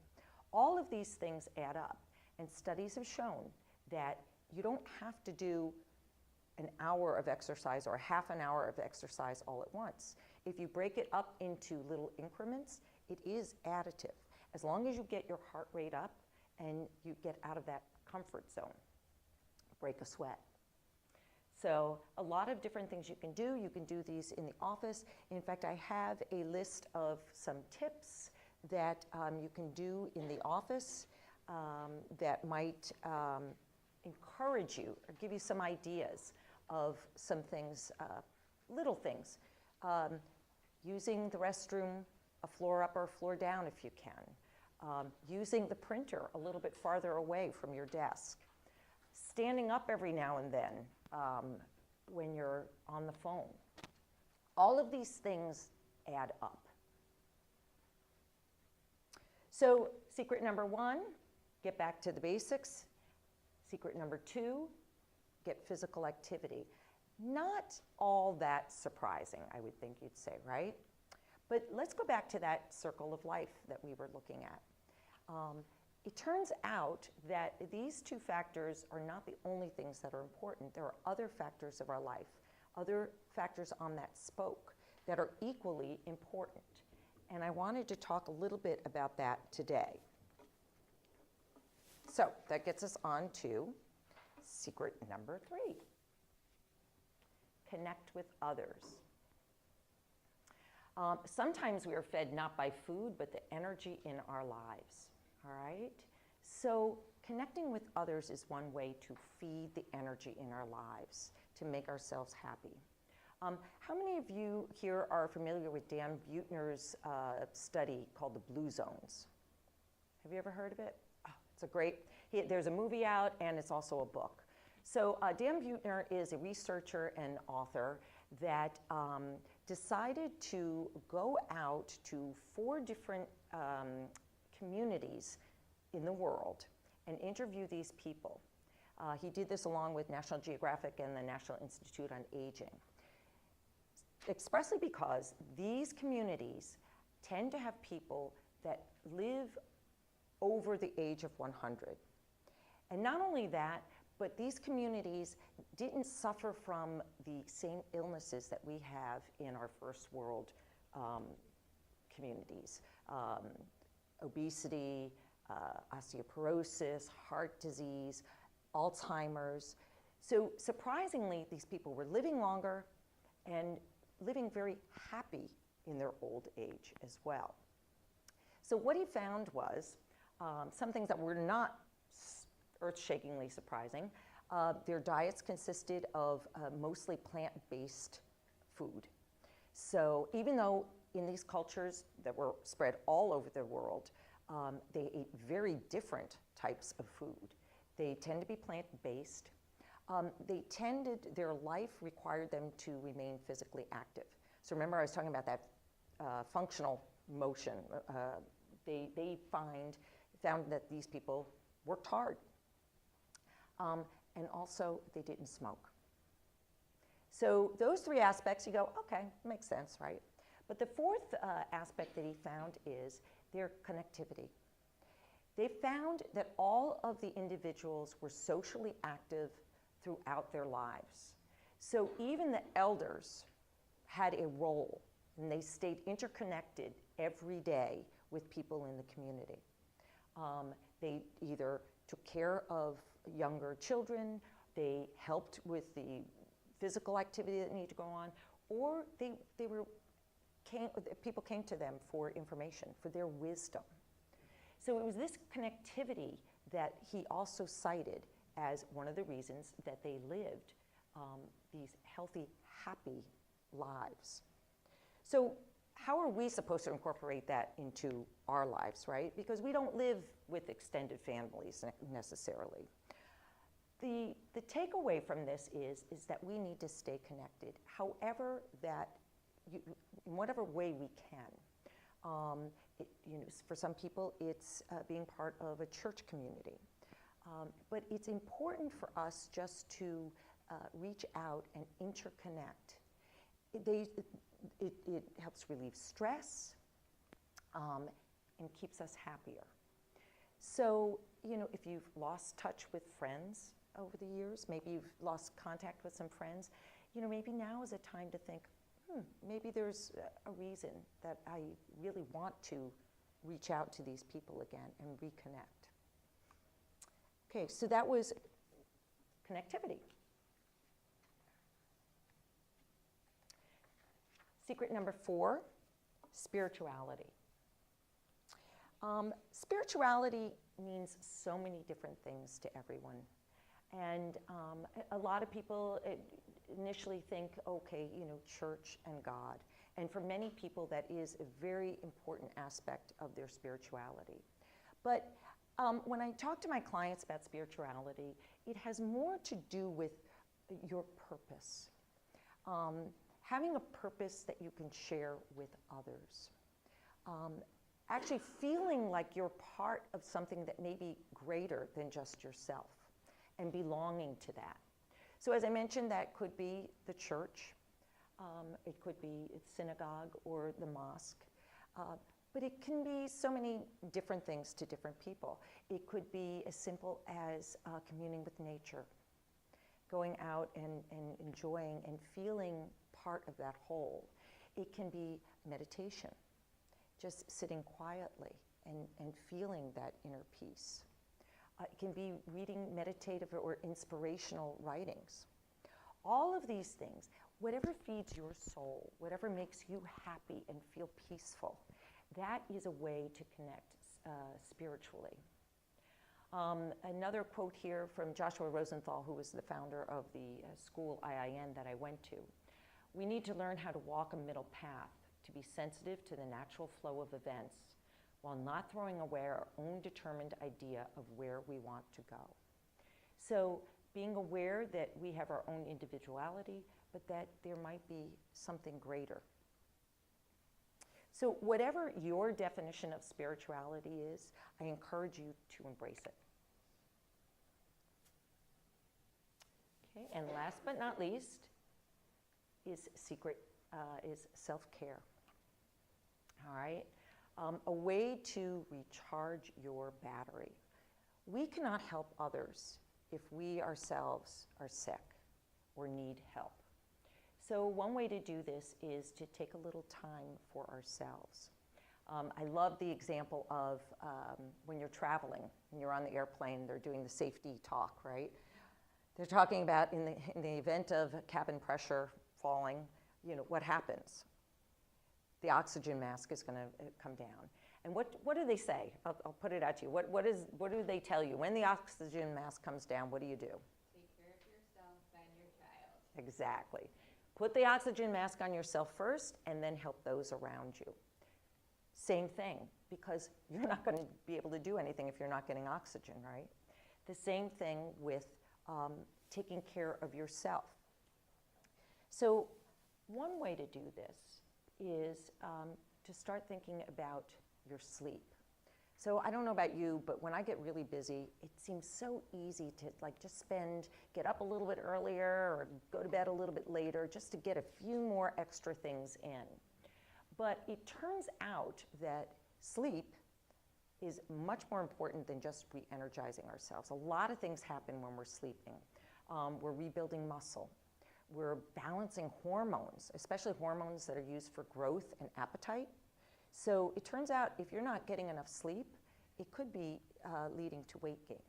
All of these things add up, and studies have shown that you don't have to do an hour of exercise or half an hour of exercise all at once. If you break it up into little increments, it is additive, as long as you get your heart rate up and you get out of that comfort zone. Break a sweat. So a lot of different things you can do. You can do these in the office. In fact, I have a list of some tips that you can do in the office that might encourage you or give you some ideas of some things, little things. Using the restroom a floor up or a floor down if you can. Using the printer a little bit farther away from your desk. Standing up every now and then when you're on the phone. All of these things add up. So secret number 1, get back to the basics. Secret number 2, get physical activity. Not all that surprising, I would think you'd say, right? But let's go back to that circle of life that we were looking at. It turns out that these 2 factors are not the only things that are important. There are other factors of our life, other factors on that spoke that are equally important. And I wanted to talk a little bit about that today. So that gets us on to secret number 3. Connect with others. Sometimes we are fed not by food, but the energy in our lives. All right? So connecting with others is one way to feed the energy in our lives, to make ourselves happy. How many of you here are familiar with Dan Buettner's study called the Blue Zones? Have you ever heard of it? Oh, it's a great, there's a movie out and it's also a book. So Dan Buettner is a researcher and author that decided to go out to 4 different communities in the world and interview these people. He did this along with National Geographic and the National Institute on Aging, expressly because these communities tend to have people that live over the age of 100. And not only that, but these communities didn't suffer from the same illnesses that we have in our first world communities. Obesity, osteoporosis, heart disease, Alzheimer's. So surprisingly, these people were living longer and living very happy in their old age as well. So what he found was some things that were not earth-shakingly surprising. Their diets consisted of mostly plant-based food. So even though in these cultures that were spread all over the world, they ate very different types of food. They tend to be plant-based. Their life required them to remain physically active. So remember I was talking about that functional motion. They found that these people worked hard. And also they didn't smoke. So those 3 aspects, you go, okay, makes sense, right? But the 4th aspect that he found is their connectivity. They found that all of the individuals were socially active throughout their lives. So even the elders had a role, and they stayed interconnected every day with people in the community. They either took care of younger children, they helped with the physical activity that needed to go on, or people came to them for information, for their wisdom. So it was this connectivity that he also cited as one of the reasons that they lived these healthy, happy lives. So how are we supposed to incorporate that into our lives, right? Because we don't live with extended families necessarily. The takeaway from this is that we need to stay connected, however that, in whatever way we can. For some people, it's being part of a church community. But it's important for us just to reach out and interconnect. It helps relieve stress and keeps us happier. So, if you've lost touch with friends over the years, maybe you've lost contact with some friends, maybe now is a time to think, maybe there's a reason that I really want to reach out to these people again and reconnect. Okay, so that was connectivity. Secret number 4, spirituality. Spirituality means so many different things to everyone. And a lot of people initially think, okay, church and God. And for many people, that is a very important aspect of their spirituality. But when I talk to my clients about spirituality, it has more to do with your purpose. Having a purpose that you can share with others. Actually feeling like you're part of something that may be greater than just yourself and belonging to that. So as I mentioned, that could be the church, it could be a synagogue or the mosque, but it can be so many different things to different people. It could be as simple as communing with nature, going out and enjoying and feeling part of that whole. It can be meditation, just sitting quietly and feeling that inner peace. It can be reading meditative or inspirational writings. All of these things, whatever feeds your soul, whatever makes you happy and feel peaceful, that is a way to connect spiritually. Another quote here from Joshua Rosenthal, who was the founder of the school IIN that I went to. We need to learn how to walk a middle path, to be sensitive to the natural flow of events, while not throwing away our own determined idea of where we want to go. So being aware that we have our own individuality, but that there might be something greater. So whatever your definition of spirituality is, I encourage you to embrace it. Okay, and last but not least is self-care. All right? A way to recharge your battery. We cannot help others if we ourselves are sick or need help. So one way to do this is to take a little time for ourselves. I love the example of when you're traveling, when you're on the airplane, they're doing the safety talk, right? They're talking about in the event of cabin pressure falling, what happens? The oxygen mask is going to come down. And what do they say? I'll put it out to you. What do they tell you? When the oxygen mask comes down, what do you do? Take care of yourself and your child. Exactly. Put the oxygen mask on yourself first and then help those around you. Same thing, because you're not going to be able to do anything if you're not getting oxygen, right? The same thing with taking care of yourself. So one way to do this is to start thinking about your sleep. So I don't know about you, but when I get really busy, it seems so easy to just get up a little bit earlier or go to bed a little bit later just to get a few more extra things in. But it turns out that sleep is much more important than just re-energizing ourselves. A lot of things happen when we're sleeping. We're rebuilding muscle. We're balancing hormones, especially hormones that are used for growth and appetite. So it turns out if you're not getting enough sleep, it could be leading to weight gain.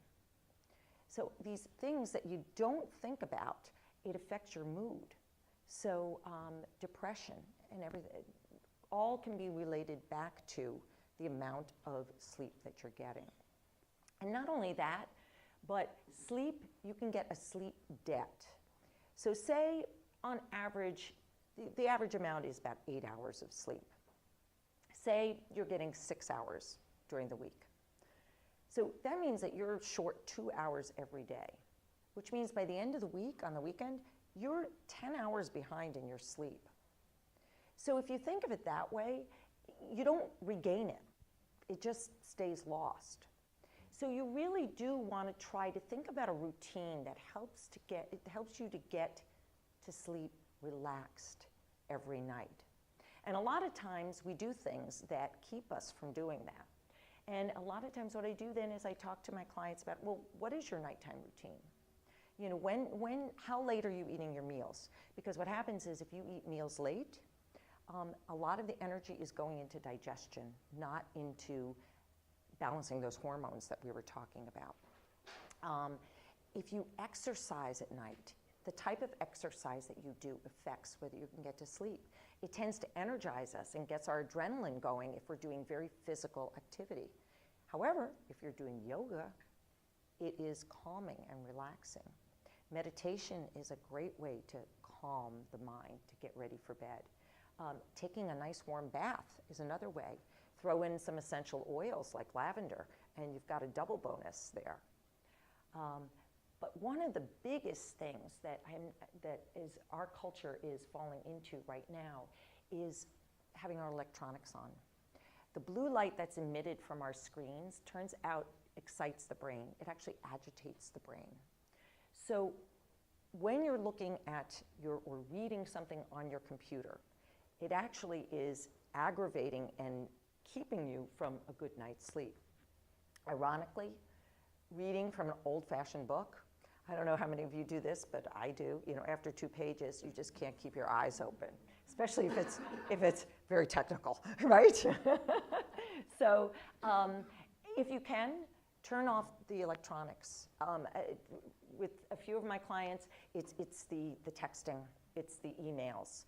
So these things that you don't think about, it affects your mood. So depression and everything, all can be related back to the amount of sleep that you're getting. And not only that, but sleep, you can get a sleep debt. So say on average, the average amount is about 8 hours of sleep. Say you're getting 6 hours during the week. So that means that you're short 2 hours every day, which means by the end of the week, on the weekend, you're 10 hours behind in your sleep. So if you think of it that way, you don't regain it. It just stays lost. So you really do want to try to think about a routine that helps you to get to sleep relaxed every night. And a lot of times we do things that keep us from doing that. And a lot of times what I do then is I talk to my clients about, well, what is your nighttime routine? You know, how late are you eating your meals? Because what happens is if you eat meals late, a lot of the energy is going into digestion, not into balancing those hormones that we were talking about. If you exercise at night, the type of exercise that you do affects whether you can get to sleep. It tends to energize us and gets our adrenaline going if we're doing very physical activity. However, if you're doing yoga, it is calming and relaxing. Meditation is a great way to calm the mind, to get ready for bed. Taking a nice warm bath is another way. Throw in some essential oils like lavender, and you've got a double bonus there. But one of the biggest things that our culture is falling into right now is having our electronics on. The blue light that's emitted from our screens turns out excites the brain. It actually agitates the brain. So when you're looking at or reading something on your computer, it actually is aggravating and keeping you from a good night's sleep. Ironically, reading from an old-fashioned book, I don't know how many of you do this, but I do. You know, after 2 pages, you just can't keep your eyes open, especially if it's very technical, right? So if you can, turn off the electronics. With a few of my clients, it's the texting, it's the emails.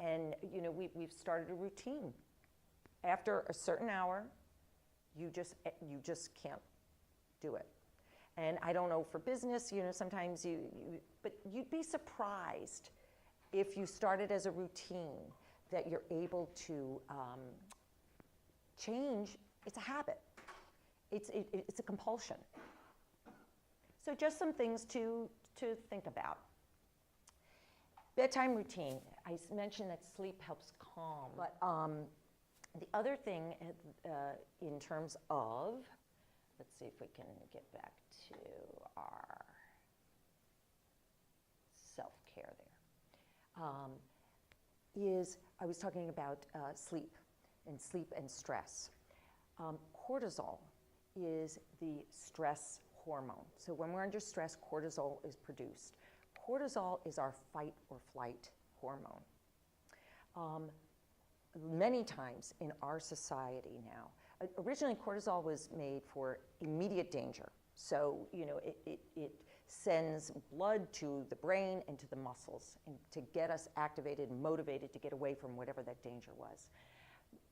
And you know, we've started a routine. After a certain hour, you just can't do it. And I don't know for business, you know, sometimes but you'd be surprised if you started as a routine that you're able to change. It's a habit. It's a compulsion. So just some things to think about. Bedtime routine. I mentioned that sleep helps calm, but the other thing in terms of, let's see if we can get back to our self-care there, is I was talking about sleep and stress. Cortisol is the stress hormone. So when we're under stress, cortisol is produced. Cortisol is our fight or flight hormone. Many times in our society now, originally cortisol was made for immediate danger. So, you know, it sends blood to the brain and to the muscles and to get us activated and motivated to get away from whatever that danger was.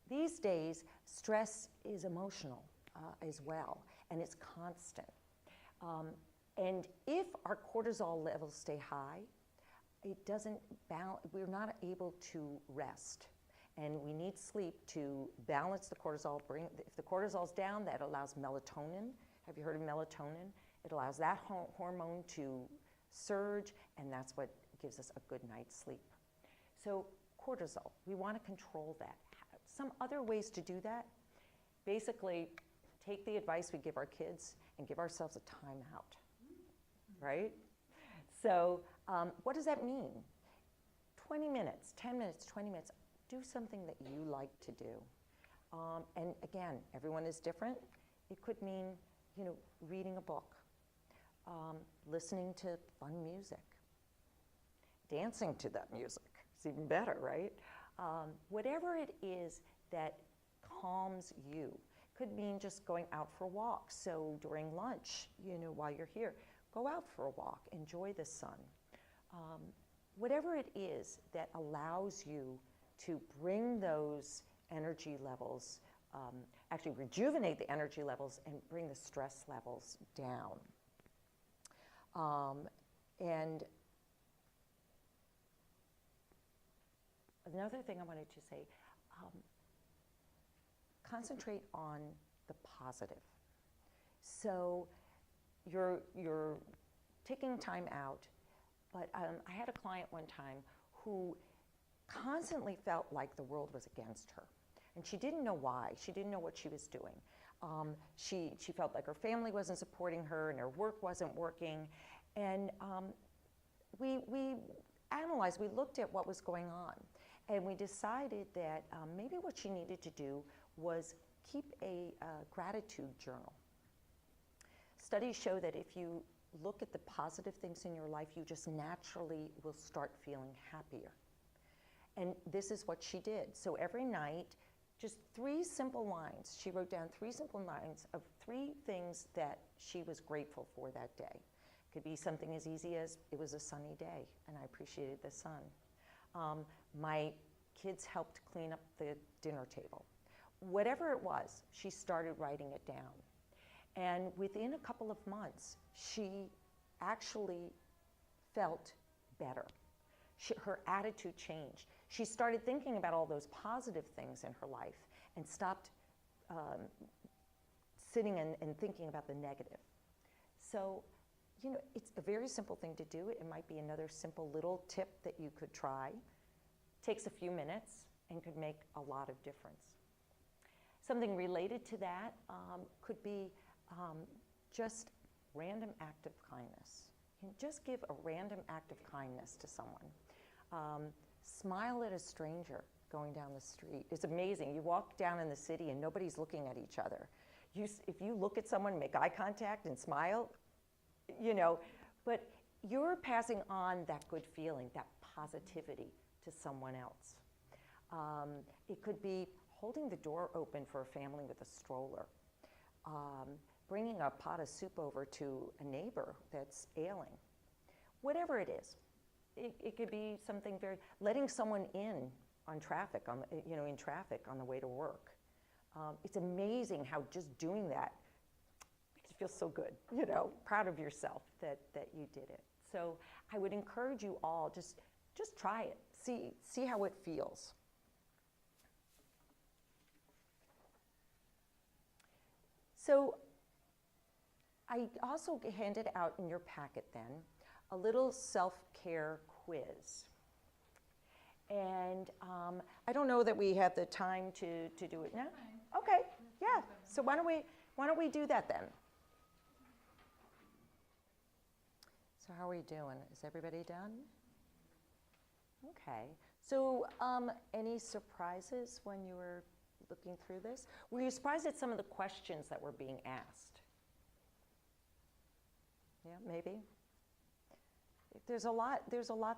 These days, stress is emotional as well, and it's constant. And if our cortisol levels stay high, it doesn't balance, we're not able to rest. And we need sleep to balance the cortisol. If the cortisol's down, that allows melatonin. Have you heard of melatonin? It allows that hormone to surge, and that's what gives us a good night's sleep. So cortisol, we want to control that. Some other ways to do that, basically take the advice we give our kids and give ourselves a timeout, right? So what does that mean? 20 minutes, 10 minutes, 20 minutes. Do something that you like to do. And again, everyone is different. It could mean, you know, reading a book, listening to fun music, dancing to that music. It's even better, right? Whatever it is that calms you. could mean just going out for a walk. So during lunch, while you're here, go out for a walk, enjoy the sun. Whatever it is that allows you to bring those energy levels, actually rejuvenate the energy levels and bring the stress levels down. And another thing I wanted to say, concentrate on the positive. So you're taking time out, but I had a client one time who constantly felt like the world was against her. And she didn't know why. She didn't know what she was doing. She felt like her family wasn't supporting her and her work wasn't working. And we analyzed, we looked at what was going on. And we decided that maybe what she needed to do was keep a gratitude journal. Studies show that if you look at the positive things in your life, you just naturally will start feeling happier. And this is what she did. So every night, just 3 simple lines. She wrote down 3 simple lines of 3 things that she was grateful for that day. It could be something as easy as, it was a sunny day and I appreciated the sun. My kids helped clean up the dinner table. Whatever it was, she started writing it down. And within a couple of months, she actually felt better. Her attitude changed. She started thinking about all those positive things in her life and stopped sitting and thinking about the negative. So, it's a very simple thing to do. It might be another simple little tip that you could try. Takes a few minutes and could make a lot of difference. Something related to that could be just random act of kindness. Just give a random act of kindness to someone. Smile at a stranger going down the street. It's amazing. You walk down in the city and nobody's looking at each other. If you look at someone, make eye contact and smile, but you're passing on that good feeling, that positivity to someone else. It could be holding the door open for a family with a stroller, bringing a pot of soup over to a neighbor that's ailing. Whatever it is, it could be something letting someone in on traffic, in traffic on the way to work. It's amazing how just doing that makes you feel so good, proud of yourself that you did it. So I would encourage you all, just try it, see how it feels. So I also handed out in your packet then a little self-care quiz. And I don't know that we have the time to do it now. Okay, yeah. So why don't we do that then? So how are we doing? Is everybody done? Okay. So any surprises when you were looking through this? Were you surprised at some of the questions that were being asked? Yeah, maybe. There's a lot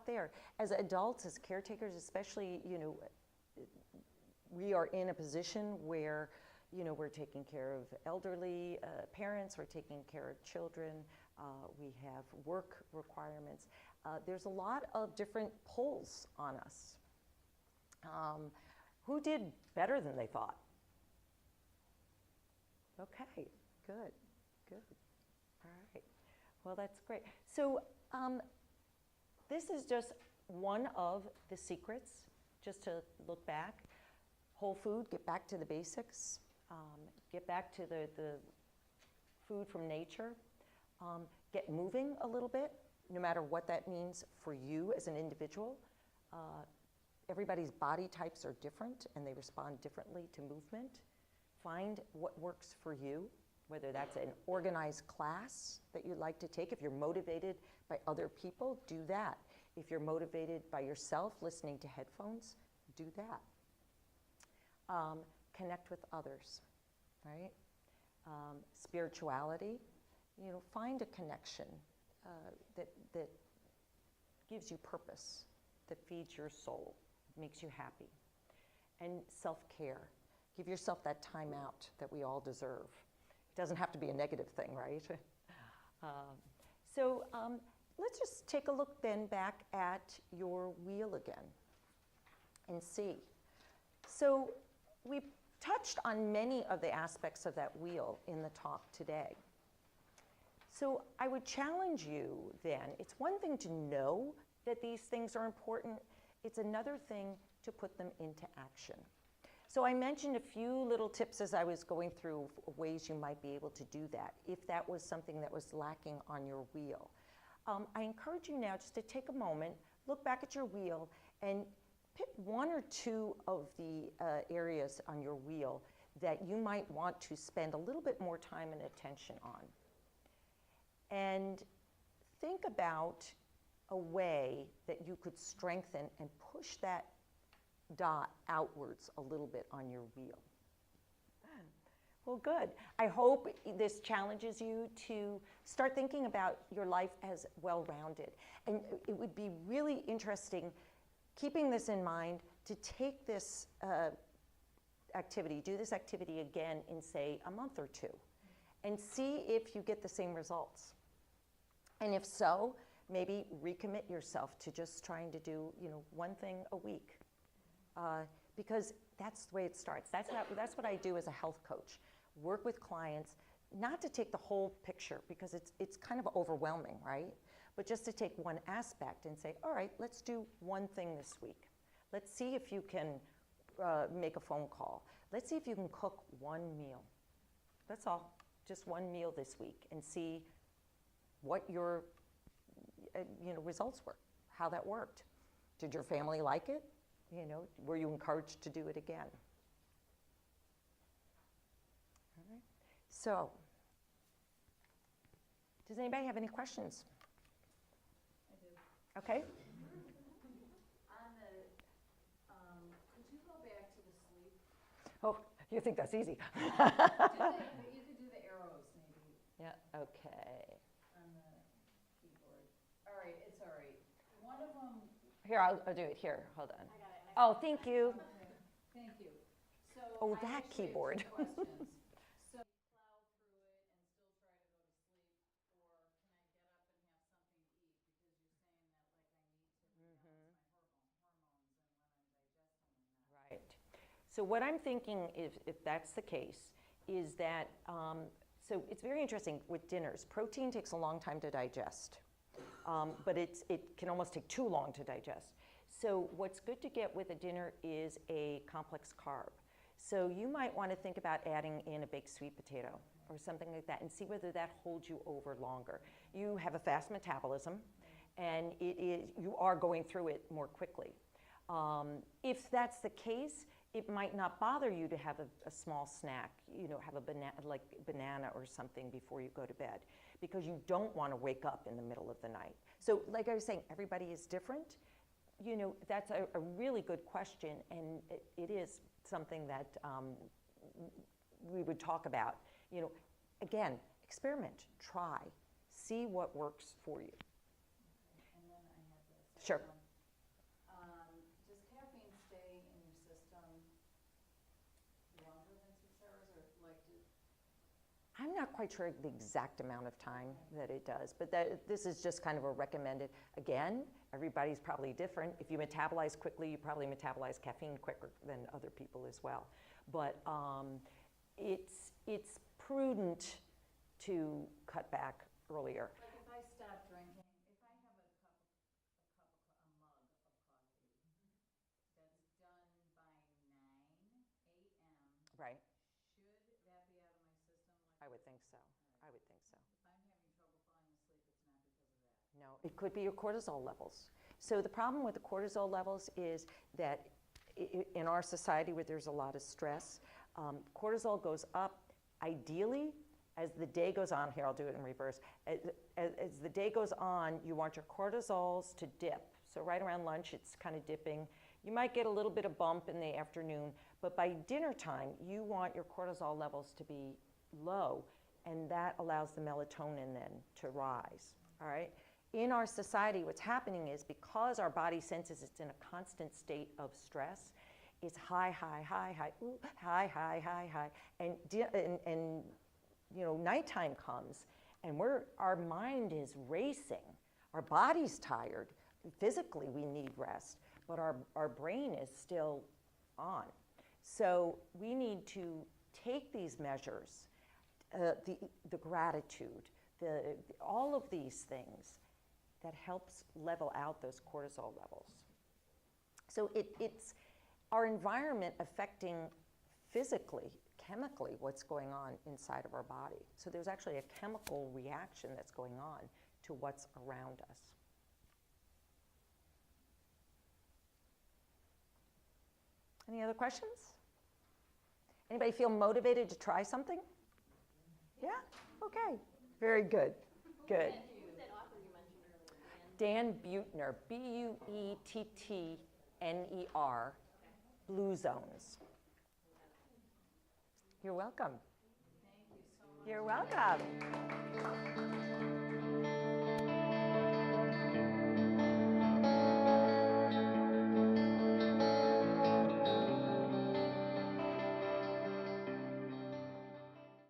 there. As adults, as caretakers, especially, we are in a position where, we're taking care of elderly parents, we're taking care of children, we have work requirements. There's a lot of different pulls on us. Who did better than they thought? Okay, good. All right. Well, that's great. So this is just one of the secrets, just to look back. Whole food, get back to the basics. Get back to the food from nature. Get moving a little bit, no matter what that means for you as an individual. Everybody's body types are different and they respond differently to movement. Find what works for you, whether that's an organized class that you'd like to take. If you're motivated by other people, do that. If you're motivated by yourself, listening to headphones, do that. Connect with others, right? Spirituality, find a connection that gives you purpose, that feeds your soul, makes you happy. And self-care. Give yourself that time out that we all deserve. It doesn't have to be a negative thing, right? So let's just take a look then back at your wheel again and see. So we touched on many of the aspects of that wheel in the talk today. So I would challenge you then, it's one thing to know that these things are important, it's another thing to put them into action. So I mentioned a few little tips as I was going through ways you might be able to do that, if that was something that was lacking on your wheel. I encourage you now just to take a moment, look back at your wheel, and pick one or two of the areas on your wheel that you might want to spend a little bit more time and attention on. And think about a way that you could strengthen and push that dot outwards a little bit on your wheel. Well, good. I hope this challenges you to start thinking about your life as well-rounded. And it would be really interesting, keeping this in mind, to take this activity, do this activity again in, say, a month or two, and see if you get the same results. And if so, maybe recommit yourself to just trying to do, one thing a week. Because that's the way it starts. That's what I do as a health coach. Work with clients, not to take the whole picture, because it's kind of overwhelming, right? But just to take one aspect and say, all right, let's do one thing this week. Let's see if you can make a phone call. Let's see if you can cook one meal. That's all, just one meal this week, and see what your results were, how that worked. Did your family like it? Were you encouraged to do it again? All right. So, does anybody have any questions? I do. Okay. On the, could you go back to the sleep? Oh, you think that's easy? You could do the arrows maybe Yeah, okay. on the keyboard. All right, it's all right. One of them. Here, I'll do it here. Hold on. I got it. Oh, thank you. Okay, thank you. So Oh, I that actually have keyboard. two questions. So plow through it and still try to go to sleep, or can I get up and have something to eat? Because you're saying that like I need to rebalance my hormones and when I'm digesting and not. Right. So what I'm thinking, if that's the case, is that, so it's very interesting with dinners. Protein takes a long time to digest, but it can almost take too long to digest. So what's good to get with a dinner is a complex carb. So you might want to think about adding in a baked sweet potato or something like that and see whether that holds you over longer. You have a fast metabolism, and you are going through it more quickly. If that's the case, it might not bother you to have a small snack, have a banana or something before you go to bed, because you don't want to wake up in the middle of the night. So like I was saying, everybody is different. That's a really good question, and it is something that we would talk about. Again, experiment, try, see what works for you. And then I have this. Sure. Does caffeine stay in your system longer than 6 hours, or like I'm not quite sure the exact amount of time that it does, but this is just kind of a recommended. Again, everybody's probably different. If you metabolize quickly, you probably metabolize caffeine quicker than other people as well. But it's prudent to cut back earlier. like if I stop drinking, if I have a mug of coffee that's done by 9 a.m. Right. Should that be out of my system? I would think so. I would think so. If I'm having trouble falling asleep, it's not because of that. No, it could be your cortisol levels. So the problem with the cortisol levels is that in our society where there's a lot of stress, cortisol goes up ideally as the day goes on. Here, I'll do it in reverse. As the day goes on, you want your cortisols to dip. So right around lunch, it's kind of dipping. You might get a little bit of bump in the afternoon, but by dinner time, you want your cortisol levels to be low, and that allows the melatonin then to rise, all right? In our society, what's happening is because our body senses it's in a constant state of stress, is high, high, high, high, ooh, high, high, high, high. And you know, nighttime comes and our mind is racing. Our body's tired. Physically, we need rest, but our brain is still on. So we need to take these measures, the gratitude, all of these things that helps level out those cortisol levels. So it's our environment affecting physically, chemically, what's going on inside of our body. So there's actually a chemical reaction that's going on to what's around us. Any other questions? Anybody feel motivated to try something? Yeah? Okay. Very good. Good. Who's that author you mentioned earlier? Dan Buettner, Buettner, Blue Zones. You're welcome. Thank you so much. You're welcome.